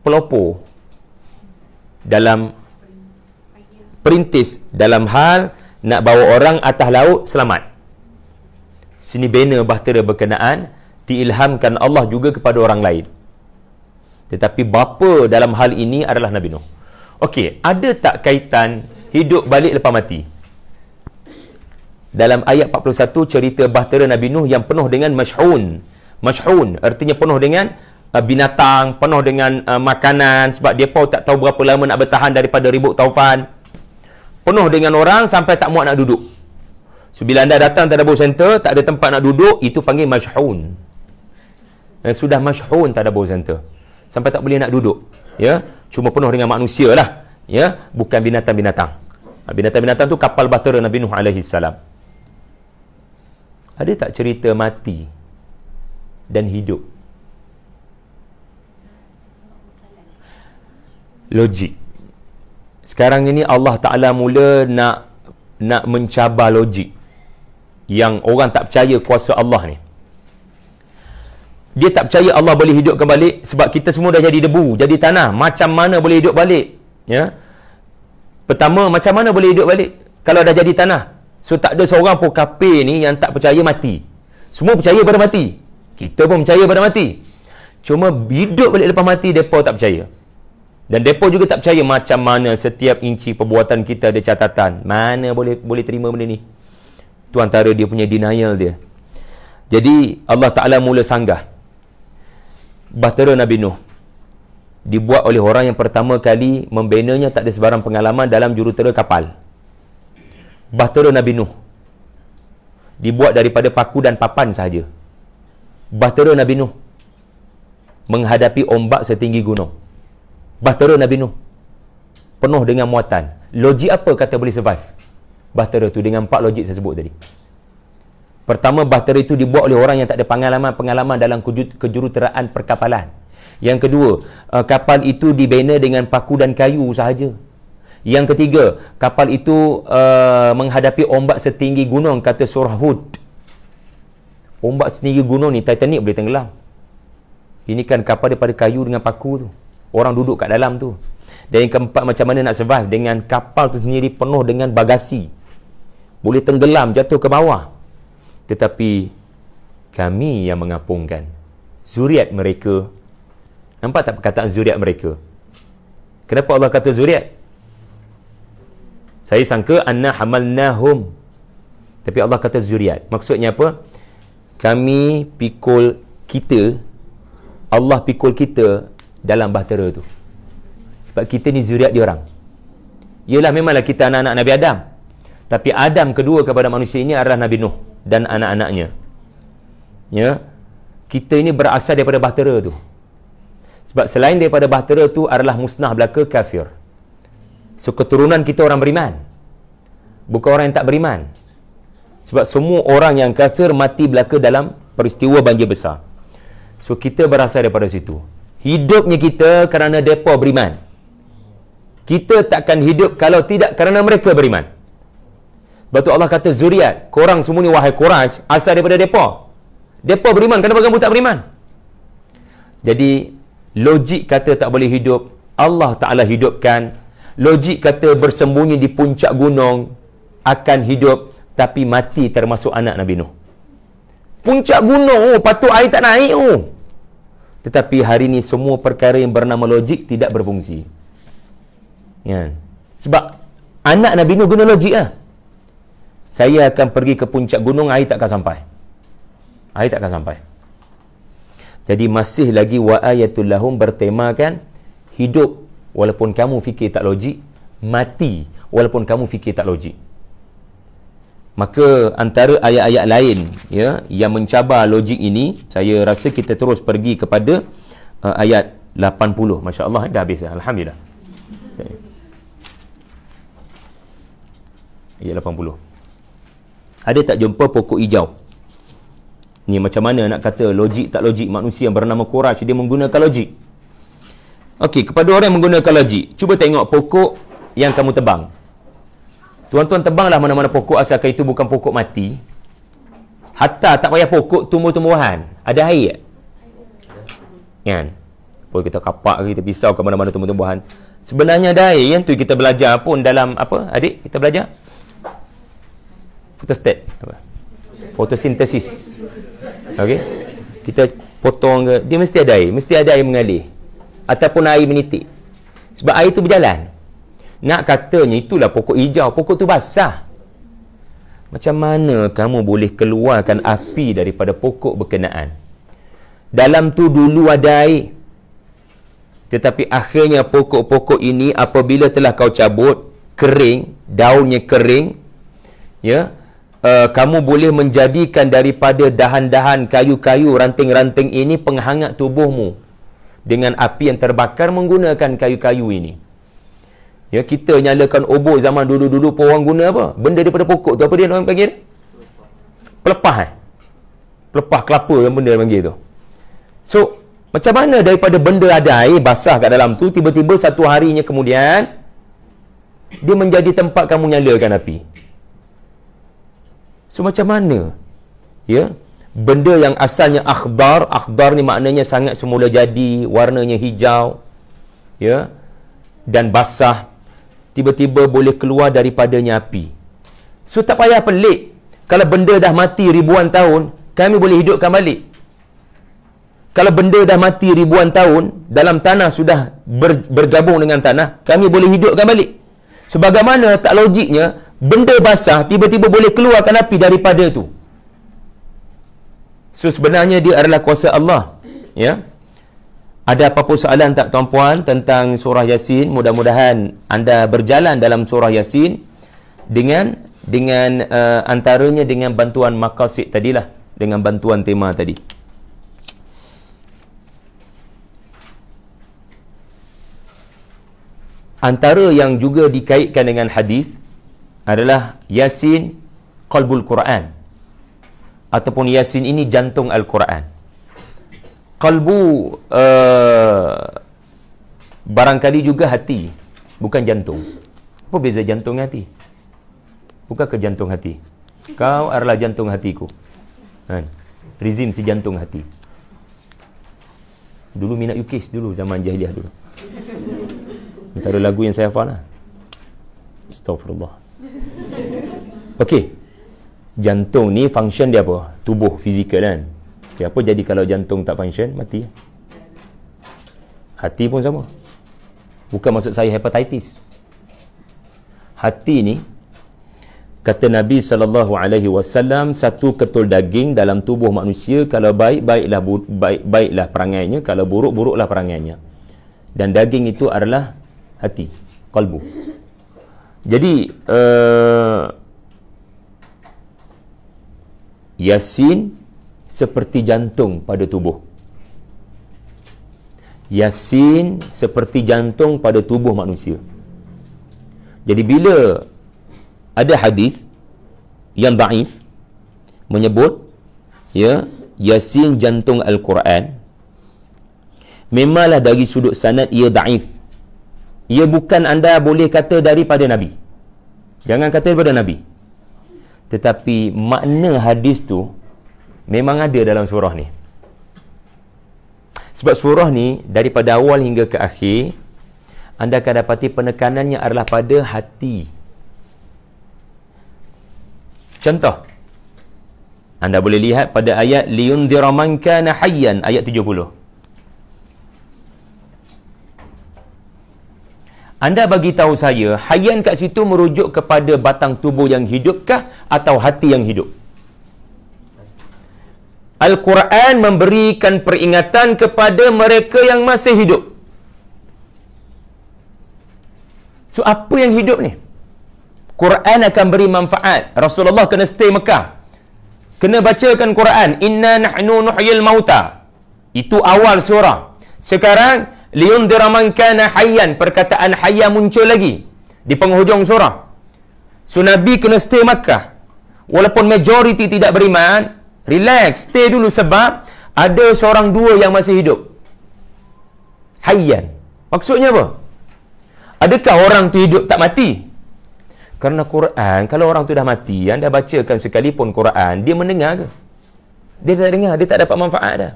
pelopor dalam perintis dalam hal nak bawa orang atas laut selamat. Sini bina bahtera berkenaan diilhamkan Allah juga kepada orang lain. Tetapi bapa dalam hal ini adalah Nabi Nuh. Okey, ada tak kaitan hidup balik lepas mati? Dalam ayat 41 cerita bahtera Nabi Nuh yang penuh dengan masyhun. Masyhun artinya penuh dengan binatang, penuh dengan makanan, sebab dia pun tak tahu berapa lama nak bertahan daripada ribut taufan. Penuh dengan orang sampai tak muat nak duduk. So bila anda datang tadabbur center tak ada tempat nak duduk, itu panggil masyhun. Sudah masyhun tadabbur center sampai tak boleh nak duduk, ya, cuma penuh dengan manusia lah, ya, bukan binatang-binatang. Binatang-binatang tu kapal bahtera Nabi Nuh alaihi salam. Ada tak cerita mati dan hidup? Logik. Sekarang ini Allah Ta'ala mula nak mencabar logik. yang orang tak percaya kuasa Allah ni. Dia tak percaya Allah boleh hidupkan balik sebab kita semua dah jadi debu, jadi tanah. Macam mana boleh hidup balik? Ya. Pertama, macam mana boleh hidup balik kalau dah jadi tanah? So tak ada seorang pun kafir ni yang tak percaya mati. Semua percaya pada mati. Kita pun percaya pada mati. Cuma hidup balik lepas mati, mereka tak percaya. Dan mereka juga tak percaya macam mana setiap inci perbuatan kita ada catatan. Mana boleh terima benda ni? Itu antara dia punya denial dia. Jadi Allah Ta'ala mula sanggah bahtera Nabi Nuh. Dibuat oleh orang yang pertama kali membenanya tak ada sebarang pengalaman dalam jurutera kapal. Bahtera Nabi Nuh dibuat daripada paku dan papan sahaja. Bahtera Nabi Nuh menghadapi ombak setinggi gunung. Bahtera Nabi Nuh penuh dengan muatan. Logik apa kata boleh survive bahtera tu dengan 4 logik saya sebut tadi? Pertama, bahtera itu dibuat oleh orang yang tak ada pengalaman dalam kejuruteraan perkapalan. Yang kedua, kapal itu dibina dengan paku dan kayu sahaja. Yang ketiga, kapal itu menghadapi ombak setinggi gunung, kata surah Hud. Ombak setinggi gunung ni, Titanic boleh tenggelam. Ini kan kapal daripada kayu dengan paku tu. Orang duduk kat dalam tu. Dan yang keempat, macam mana nak survive dengan kapal tu sendiri penuh dengan bagasi. Boleh tenggelam, jatuh ke bawah. Tetapi kami yang mengapungkan zuriat mereka. Nampak tak perkataan zuriat mereka? Kenapa Allah kata zuriat? Saya sangka anna hamalnahum, tapi Allah kata zuriat. Maksudnya apa? Kami pikul kita, Allah pikul kita dalam bahtera tu. Sebab kita ni zuriat dia orang. Yelah, memanglah kita anak-anak Nabi Adam, tapi Adam kedua kepada manusia ini adalah Nabi Nuh dan anak-anaknya. Ya, kita ini berasal daripada bahtera tu. Sebab selain daripada bahtera tu adalah musnah belaka kafir. So keturunan kita orang beriman, bukan orang yang tak beriman. Sebab semua orang yang kafir mati belaka dalam peristiwa banjir besar. So kita berasal daripada situ. Hidupnya kita kerana mereka beriman. Kita takkan hidup kalau tidak kerana mereka beriman. Sebab tu Allah kata zuriat. Korang semua ni wahai Quraisy asal daripada mereka. Mereka beriman, kenapa kamu tak beriman? Jadi logik kata tak boleh hidup, Allah Ta'ala hidupkan. Logik kata bersembunyi di puncak gunung akan hidup, tapi mati termasuk anak Nabi Nuh. Puncak gunung, patut air tak naik. Tetapi hari ni semua perkara yang bernama logik tidak berfungsi. Ya. Sebab anak Nabi Nuh guna logik lah. Saya akan pergi ke puncak gunung, air tak akan sampai. Air tak akan sampai. Jadi masih lagi wa ayatul lahum bertemakan hidup walaupun kamu fikir tak logik, mati walaupun kamu fikir tak logik. Maka antara ayat-ayat lain ya yang mencabar logik ini, saya rasa kita terus pergi kepada ayat 80. Masya-Allah, dah habis dah. Alhamdulillah. Okay. Ayat 80. Ada tak jumpa pokok hijau? Ni macam mana nak kata logik tak logik? Manusia yang bernama Quraisy dia menggunakan logik. Okey, kepada orang yang menggunakan logik, cuba tengok pokok yang kamu tebang. Tuan-tuan tebanglah mana-mana pokok asalkan itu bukan pokok mati. Hatta tak payah pokok tumbuh-tumbuhan. Ada air tak? Kan? Boleh kita kapak ke, kita pisau ke mana-mana tumbuh-tumbuhan. Sebenarnya ada air. Yang tu kita belajar pun dalam apa? Adik, kita belajar? Photostat. Fotosintesis. Okey. Kita potong ke, dia mesti ada air mengalir ataupun air menitik. Sebab air tu berjalan. Nak katanya itulah pokok hijau, pokok tu basah. Macam mana kamu boleh keluarkan api daripada pokok berkenaan? Dalam tu dulu ada air. Tetapi akhirnya pokok-pokok ini apabila telah kau cabut, kering, daunnya kering, ya, kamu boleh menjadikan daripada dahan-dahan kayu-kayu, ranting-ranting ini penghangat tubuhmu dengan api yang terbakar menggunakan kayu-kayu ini. Ya, kita nyalakan obor zaman dulu-dulu pun orang guna apa? Benda daripada pokok tu, apa dia orang panggil? Pelepah. Pelepah kelapa yang benda dia panggil tu. So, macam mana daripada benda ada air basah kat dalam tu, tiba-tiba satu harinya kemudian dia menjadi tempat kamu nyalakan api. So macam mana? Ya, benda yang asalnya akhdar ni maknanya sangat semula jadi, warnanya hijau, ya, dan basah, tiba-tiba boleh keluar daripadanya api. So tak payah pelik kalau benda dah mati ribuan tahun, kami boleh hidupkan balik. Kalau benda dah mati ribuan tahun, dalam tanah sudah bergabung dengan tanah, kami boleh hidupkan balik. Sebagaimana tak logiknya benda basah tiba-tiba boleh keluarkan api daripada tu. So sebenarnya dia adalah kuasa Allah. Ya. Ada apa-apa soalan tak tuan-puan tentang surah Yasin? Mudah-mudahan anda berjalan dalam surah Yasin dengan antaranya dengan bantuan maqasid tadilah, dengan bantuan tema tadi. Antara yang juga dikaitkan dengan hadis adalah Yasin qalbul Quran, ataupun Yasin ini jantung Al-Quran. Qalbu barangkali juga hati, bukan jantung. Apa beza jantung hati? Bukan ke jantung hati? Kau adalah jantung hatiku. Kan? Rizim si jantung hati. Dulu minat Yukis dulu, zaman jahiliah dulu. Antara lagu yang saya hafal lah. Astaghfirullah. Okey. Jantung ni function dia apa? Tubuh fizikal kan. Okay, apa jadi kalau jantung tak function? Mati. Hati pun sama. Bukan maksud saya hepatitis. Hati ni, kata Nabi SAW, satu ketul daging dalam tubuh manusia. Kalau baik, baiklah perangainya. Kalau buruk, buruklah perangainya. Dan daging itu adalah hati, qalbu. Jadi Yasin seperti jantung pada tubuh. Yasin seperti jantung pada tubuh manusia. Jadi bila ada hadis yang dhaif menyebut ya Yasin jantung Al-Quran, memanglah dari sudut sanad ia dhaif. Ia bukan anda boleh kata daripada Nabi. Jangan kata daripada Nabi. Tetapi makna hadis tu memang ada dalam surah ni. Sebab surah ni daripada awal hingga ke akhir, anda akan dapati penekanannya adalah pada hati. Contoh, anda boleh lihat pada ayat liyundhira man kana hayyan, ayat 70. Anda bagi tahu saya, hayyan kat situ merujuk kepada batang tubuh yang hidupkah atau hati yang hidup? Al-Quran memberikan peringatan kepada mereka yang masih hidup. So, apa yang hidup ni? Quran akan beri manfaat. Rasulullah kena stay Mekah. Kena bacakan Quran. Inna nahnu nuhyil mauta. Itu awal surah. Sekarang, liyundhira man kana hayyan, perkataan hayya muncul lagi di penghujung surah. So Nabi kena stay Makkah. Walaupun majoriti tidak beriman, relax, stay dulu sebab ada seorang dua yang masih hidup. Hayyan. Maksudnya apa? Adakah orang tu hidup tak mati? Kerana Quran, kalau orang tu dah mati, anda bacakan sekalipun Quran, dia mendengar ke? Dia tak dengar, dia tak dapat manfaat dah.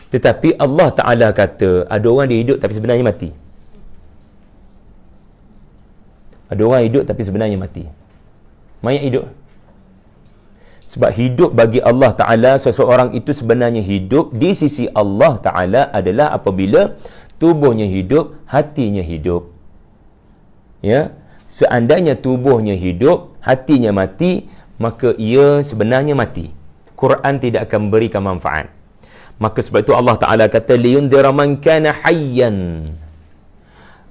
Tetapi Allah Ta'ala kata, ada orang dia hidup tapi sebenarnya mati. Ada orang hidup tapi sebenarnya mati. Mayat hidup. Sebab hidup bagi Allah Ta'ala, seseorang itu sebenarnya hidup di sisi Allah Ta'ala adalah apabila tubuhnya hidup, hatinya hidup. Ya, seandainya tubuhnya hidup, hatinya mati, maka ia sebenarnya mati. Quran tidak akan memberikan manfaat. Maka sebab itu Allah Ta'ala kata liyundhira man kana hayyan.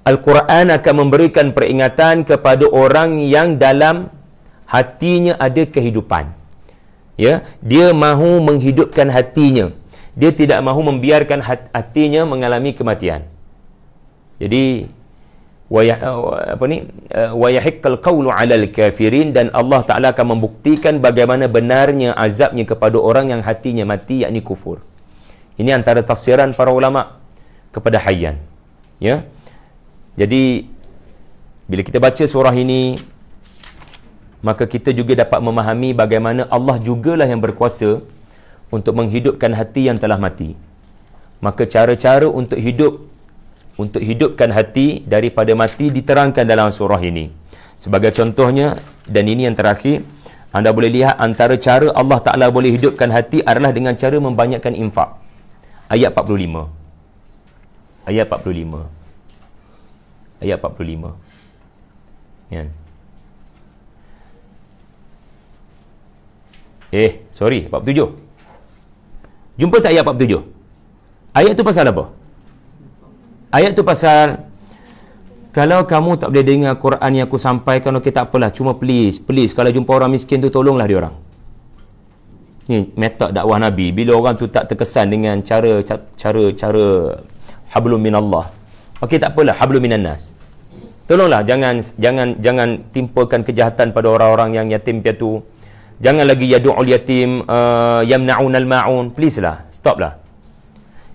Al-Quran akan memberikan peringatan kepada orang yang dalam hatinya ada kehidupan. Ya, dia mahu menghidupkan hatinya. Dia tidak mahu membiarkan hatinya mengalami kematian. Jadi wa yahiqqal qawlu 'alal kafirin, dan Allah Ta'ala akan membuktikan bagaimana benarnya azabnya kepada orang yang hatinya mati, yakni kufur. Ini antara tafsiran para ulama kepada hayyan. Ya. Jadi bila kita baca surah ini, maka kita juga dapat memahami bagaimana Allah jugalah yang berkuasa untuk menghidupkan hati yang telah mati. Maka cara-cara untuk hidupkan hati daripada mati diterangkan dalam surah ini. Sebagai contohnya, dan ini yang terakhir, anda boleh lihat antara cara Allah Ta'ala boleh hidupkan hati adalah dengan cara membanyakkan infak. Ayat 45. Ayat 45. Ayat 45. Ya. Sorry, 47. Jumpa tak ayat 47? Ayat tu pasal apa? Ayat tu pasal kalau kamu tak boleh dengar Quran yang aku sampaikan, okey tak apalah, cuma please kalau jumpa orang miskin tu tolonglah dia orang. Ni metod dakwah Nabi. Bila orang tu tak terkesan dengan cara hablum minallah, okey tak apalah, hablum minan nas. Tolonglah, jangan timpakan kejahatan pada orang-orang yang yatim piatu. Jangan lagi yadu'ul yatim, yamna'unal ma'un. Please lah, stop lah.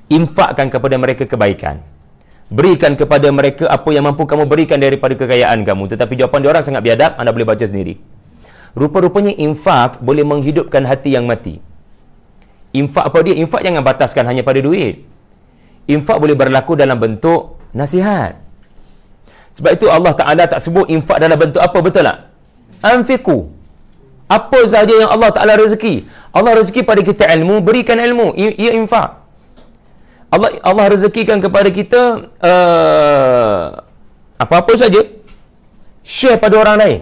Infakkan kepada mereka kebaikan. Berikan kepada mereka apa yang mampu kamu berikan daripada kekayaan kamu. Tetapi jawapan diorang sangat biadab, anda boleh baca sendiri. Rupa-rupanya infak boleh menghidupkan hati yang mati. Infak apa dia? Infak jangan bataskan hanya pada duit. Infak boleh berlaku dalam bentuk nasihat. Sebab itu Allah Ta'ala tak sebut infak dalam bentuk apa, betul tak? Anfiqu. Apa sahaja yang Allah Ta'ala rezeki. Allah rezeki pada kita ilmu, berikan ilmu. Ia infak. Allah rezekikan kepada kita apa-apa saja, share pada orang lain.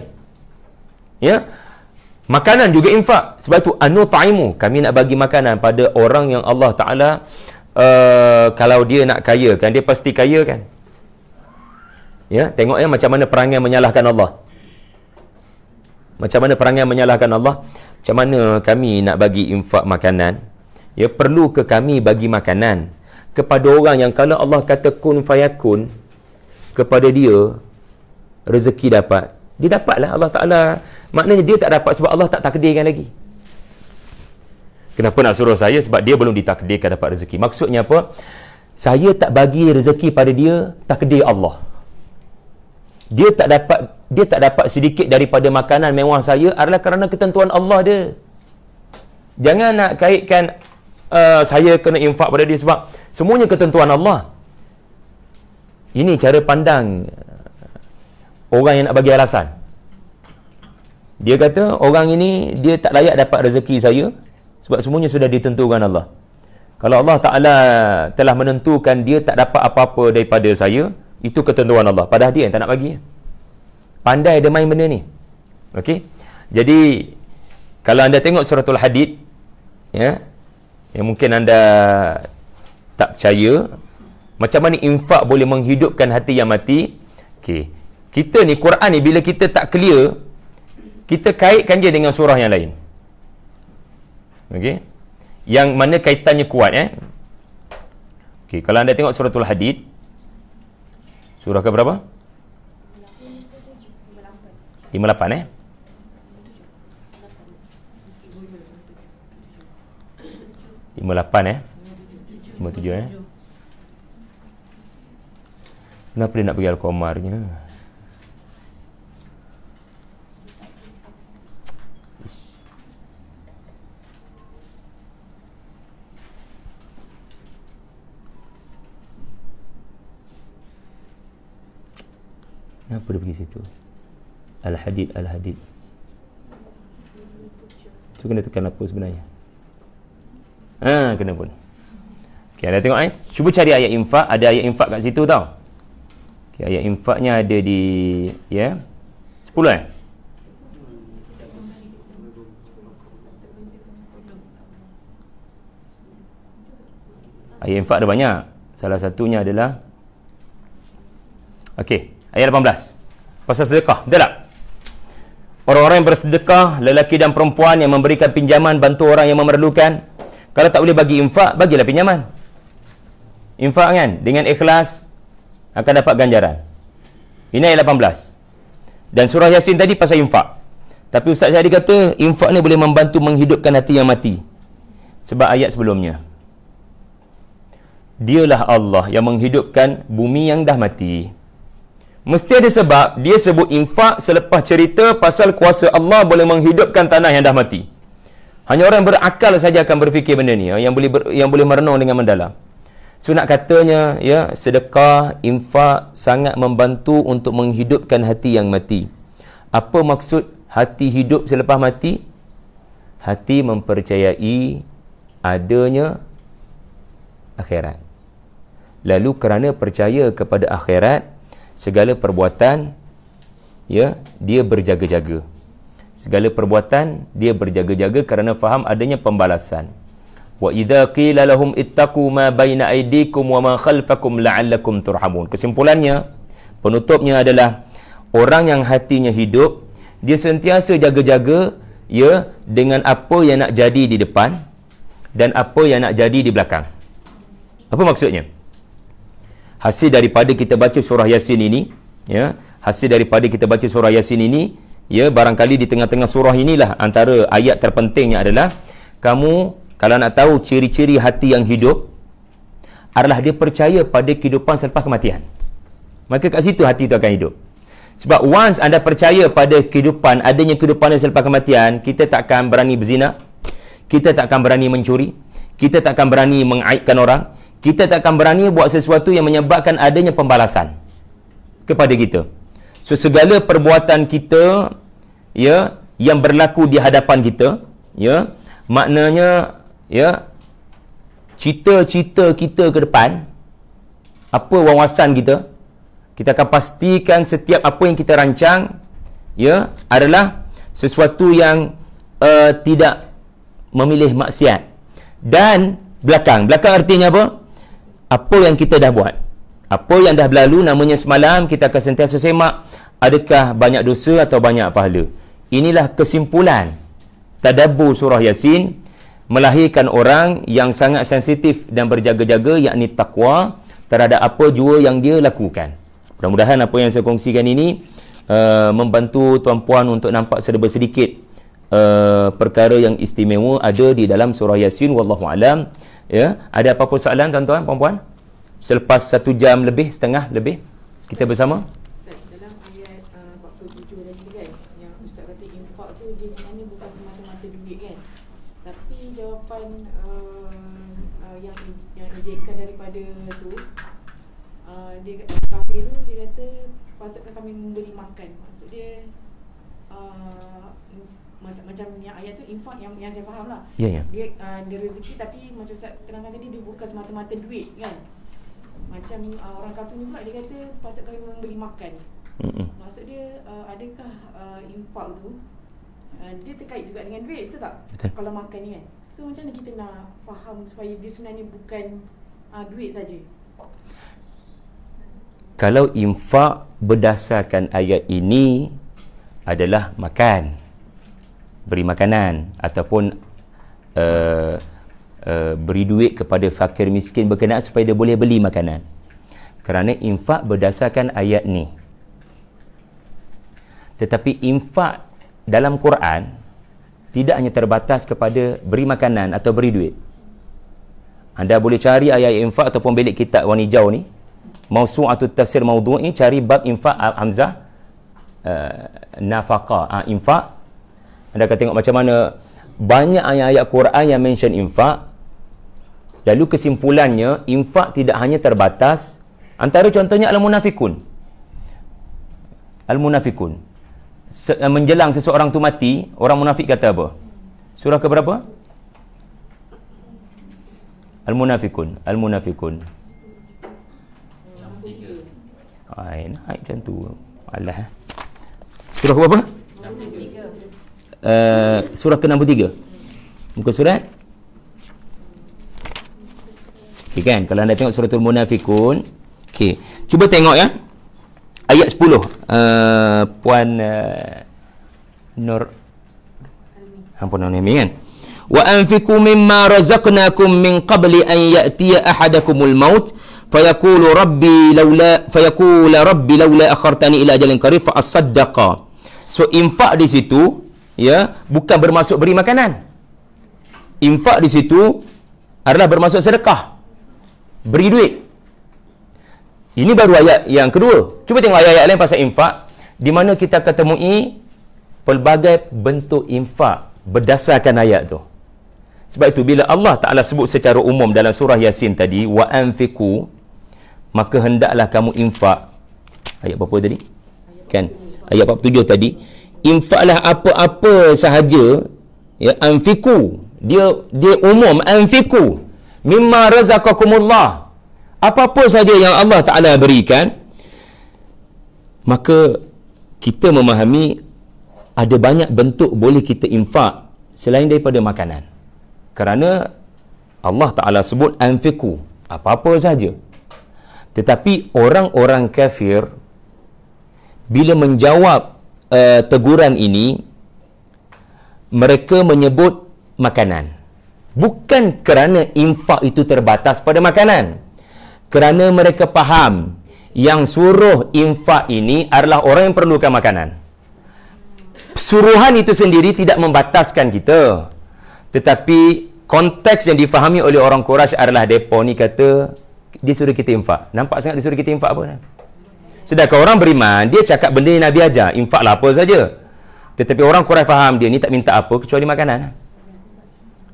Ya. Makanan juga infak. Sebab tu anutaimu, kami nak bagi makanan pada orang yang Allah Ta'ala kalau dia nak kaya kan, dia pasti kaya kan. Ya, tengok ya macam mana perangai menyalahkan Allah. Macam mana perangai menyalahkan Allah. Macam mana kami nak bagi infak makanan. Ya, perlu ke kami bagi makanan kepada orang yang kalau Allah kata kun fayakun, kepada dia rezeki dapat, dia dapatlah Allah Ta'ala. Maknanya dia tak dapat sebab Allah tak takdirkan lagi. Kenapa nak suruh saya? Sebab dia belum ditakdirkan dapat rezeki. Maksudnya apa? Saya tak bagi rezeki pada dia, takdir Allah. Dia tak dapat sedikit daripada makanan mewah saya adalah kerana ketentuan Allah dia. Jangan nak kaitkan saya kena infak pada dia sebab semuanya ketentuan Allah. Ini cara pandang orang yang nak bagi alasan. Dia kata orang ini dia tak layak dapat rezeki saya sebab semuanya sudah ditentukan Allah. Kalau Allah Ta'ala telah menentukan dia tak dapat apa-apa daripada saya, itu ketentuan Allah. Padahal dia yang tak nak bagi. Pandai dia main benda ni. Okey. Jadi kalau anda tengok suratul Hadid, ya, yang mungkin anda tak percaya macam mana infak boleh menghidupkan hati yang mati. Okey. Kita ni Quran ni bila kita tak clear, kita kaitkan je dengan surah yang lain. Okey. Yang mana kaitannya kuat Okey, kalau anda tengok suratul Hadid, surah ke berapa? 58 58 57 Kenapa dia nak pergi Al-Qamarnya? Kenapa dia pergi situ? Al-Hadid. Tu kena tekan apa sebenarnya? Kena pun. Okay, anda tengok cuba cari ayat infak. Ada ayat infak kat situ tau. Okay, ayat infaknya ada di 10 Ayat infak ada banyak. Salah satunya adalah ayat 18. Pasal sedekah, betul tak? Orang-orang yang bersedekah, lelaki dan perempuan yang memberikan pinjaman, bantu orang yang memerlukan. Kalau tak boleh bagi infak, bagilah pinjaman. Infak kan, dengan ikhlas akan dapat ganjaran. Ini ayat 18. Dan surah Yasin tadi pasal infak. Tapi Ustaz Syahdi kata infak ni boleh membantu menghidupkan hati yang mati. Sebab ayat sebelumnya, dialah Allah yang menghidupkan bumi yang dah mati. Mesti ada sebab dia sebut infak selepas cerita pasal kuasa Allah boleh menghidupkan tanah yang dah mati. Hanya orang yang berakal saja akan berfikir benda ni, yang boleh merenung dengan mendalam. So nak katanya, ya, sedekah, infak sangat membantu untuk menghidupkan hati yang mati. Apa maksud hati hidup selepas mati? Hati mempercayai adanya akhirat. Lalu kerana percaya kepada akhirat, segala perbuatan, ya, dia berjaga-jaga. Segala perbuatan dia berjaga-jaga kerana faham adanya pembalasan. Wa idza qila lahum ittaqu ma baina aydikum wa ma khalfakum la'allakum turhamun. Kesimpulannya, penutupnya adalah orang yang hatinya hidup, dia sentiasa jaga-jaga, ya, dengan apa yang nak jadi di depan dan apa yang nak jadi di belakang. Apa maksudnya? Hasil daripada kita baca surah Yasin ini, ya, hasil daripada kita baca surah Yasin ini, ya, barangkali di tengah-tengah surah inilah antara ayat terpentingnya adalah kamu kalau nak tahu ciri-ciri hati yang hidup adalah dia percaya pada kehidupan selepas kematian. Maka kat situ hati itu akan hidup. Sebab once anda percaya pada kehidupan, adanya kehidupan selepas kematian, kita tak akan berani berzina, kita tak akan berani mencuri, kita tak akan berani mengaibkan orang, kita tak akan berani buat sesuatu yang menyebabkan adanya pembalasan kepada kita. So segala perbuatan kita, ya, yang berlaku di hadapan kita, ya, maknanya, ya, cita-cita kita ke depan, apa wawasan kita, kita akan pastikan setiap apa yang kita rancang, ya, adalah sesuatu yang tidak memilih maksiat. Dan belakang artinya apa? Apa yang kita dah buat, apa yang dah berlalu, namanya semalam kita akan sentiasa semak, adakah banyak dosa atau banyak pahala. Inilah kesimpulan tadabbur surah Yasin, melahirkan orang yang sangat sensitif dan berjaga-jaga, yakni takwa terhadap apa jua yang dia lakukan. Mudah-mudahan apa yang saya kongsikan ini membantu tuan-puan untuk nampak sedikit perkara yang istimewa ada di dalam surah Yasin. Wallahu alam. Ya, ada apa-apa soalan tuan-tuan, puan-puan? Selepas 1 jam lebih, setengah lebih kita bersama. Dalam ayat 47 tadi kan, yang Ustaz kata infak tu dia sebenarnya bukan semata-mata duit kan. Tapi jawapan yang ejekan daripada tu, dia kafir tu, dia kata patutkah kami memberi makan. Maksud dia macam yang ayat tu infak yang saya faham lah. Ya. Dia rezeki, tapi macam Ustaz kenangan tadi, dia bukan semata-mata duit kan. Macam orang kafir ni pula dia kata patut kami memberi makan. Maksud dia adakah infak tu dia terkait juga dengan duit, betul tak? Betul. Kalau makan ni kan. So macam mana kita nak faham supaya dia sebenarnya bukan duit saja? Kalau infak berdasarkan ayat ini adalah makan, beri makanan, ataupun beri duit kepada fakir miskin berkenaan supaya dia boleh beli makanan. Kerana infak berdasarkan ayat ni. Tetapi infak dalam Quran tidak hanya terbatas kepada beri makanan atau beri duit. Anda boleh cari ayat infak ataupun bilik kitab warna hijau ni, Mawsu'atut Tafsir Mawdu' ni, cari bab infak Hamzah nafaqah, infak. Anda akan tengok macam mana banyak ayat-ayat Quran yang mention infak. Lalu kesimpulannya, infak tidak hanya terbatas, antara contohnya Al-Munafikun. Al-Munafikun, menjelang seseorang tu mati, orang munafik kata apa? Surah ke berapa? Al-Munafikun. Naik macam tu. Alah. Surah ke berapa? Surah ke-63. Muka surat. Okay, kan? Kalau anda tengok suratul Munafikun, okay, cuba tengok ya, ayat 10. Puan Nur Hampunan Nami kan? Wa anfiqu mimma razaqnakum min qabli an ya'tiya ahadakumul maut fayaqulu rabbi laula akhartani ila ajalin qarib fa asaddaqa. So infak di situ, ya, bukan bermaksud beri makanan. Infak di situ adalah bermaksud sedekah, beri duit. Ini baru ayat yang kedua. Cuba tengok ayat-ayat lain pasal infak, di mana kita ketemui pelbagai bentuk infak berdasarkan ayat tu. Sebab itu bila Allah Ta'ala sebut secara umum dalam surah Yasin tadi, wa anfiqu, maka hendaklah kamu infak. Ayat berapa tadi? Kan? Ayat 47 tadi. Infaklah apa-apa sahaja, ya, anfiqu. Dia umum, anfiqu mimma razaqakumullah. Apa-apa saja yang Allah Ta'ala berikan, maka kita memahami ada banyak bentuk boleh kita infak selain daripada makanan. Kerana Allah Ta'ala sebut anfiqu, apa-apa saja. Tetapi orang-orang kafir bila menjawab teguran ini, mereka menyebut makanan. Bukan kerana infak itu terbatas pada makanan. Kerana mereka faham yang suruh infak ini adalah orang yang perlukan makanan. Suruhan itu sendiri tidak membataskan kita. Tetapi konteks yang difahami oleh orang Quraisy adalah mereka ni kata dia suruh kita infak. Nampak sangat dia suruh kita infak apa? Sedangkan orang beriman, dia cakap benda yang Nabi ajar, infaklah apa saja. Tetapi orang Quraisy faham dia ni tak minta apa kecuali makanan.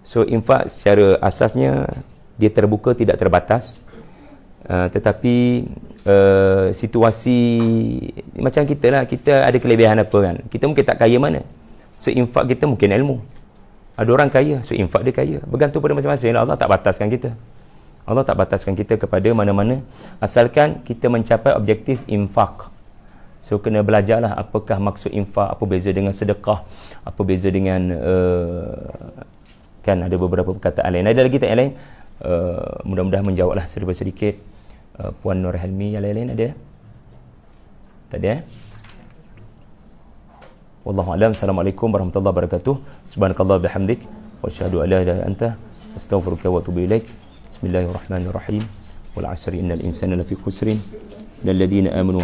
So infak secara asasnya dia terbuka, tidak terbatas. Tetapi situasi macam kita lah, kita ada kelebihan apa kan, kita mungkin tak kaya mana, so infak kita mungkin ilmu. Ada orang kaya, so infak dia kaya, bergantung pada masing-masing. Allah tak bataskan kita, Allah tak bataskan kita kepada mana-mana, asalkan kita mencapai objektif infak. So kena belajarlah apakah maksud infak, apa beza dengan sedekah, apa beza dengan kan ada beberapa perkataan lain. Ada lagi tak yang lain? Mudah-mudahan menjawablah sedikit. Puan Nur Helmi, yang lain-lain ada? Tak ada? Wallahu a'lam. Assalamualaikum warahmatullahi wabarakatuh. Subhanakallah bihamdik wa asyhadu an la ilaha illa anta astaghfiruka wa atubu ilaik. Bismillahirrahmanirrahim. Wal 'asri innal insana lafi khusrin illal ladzina amanu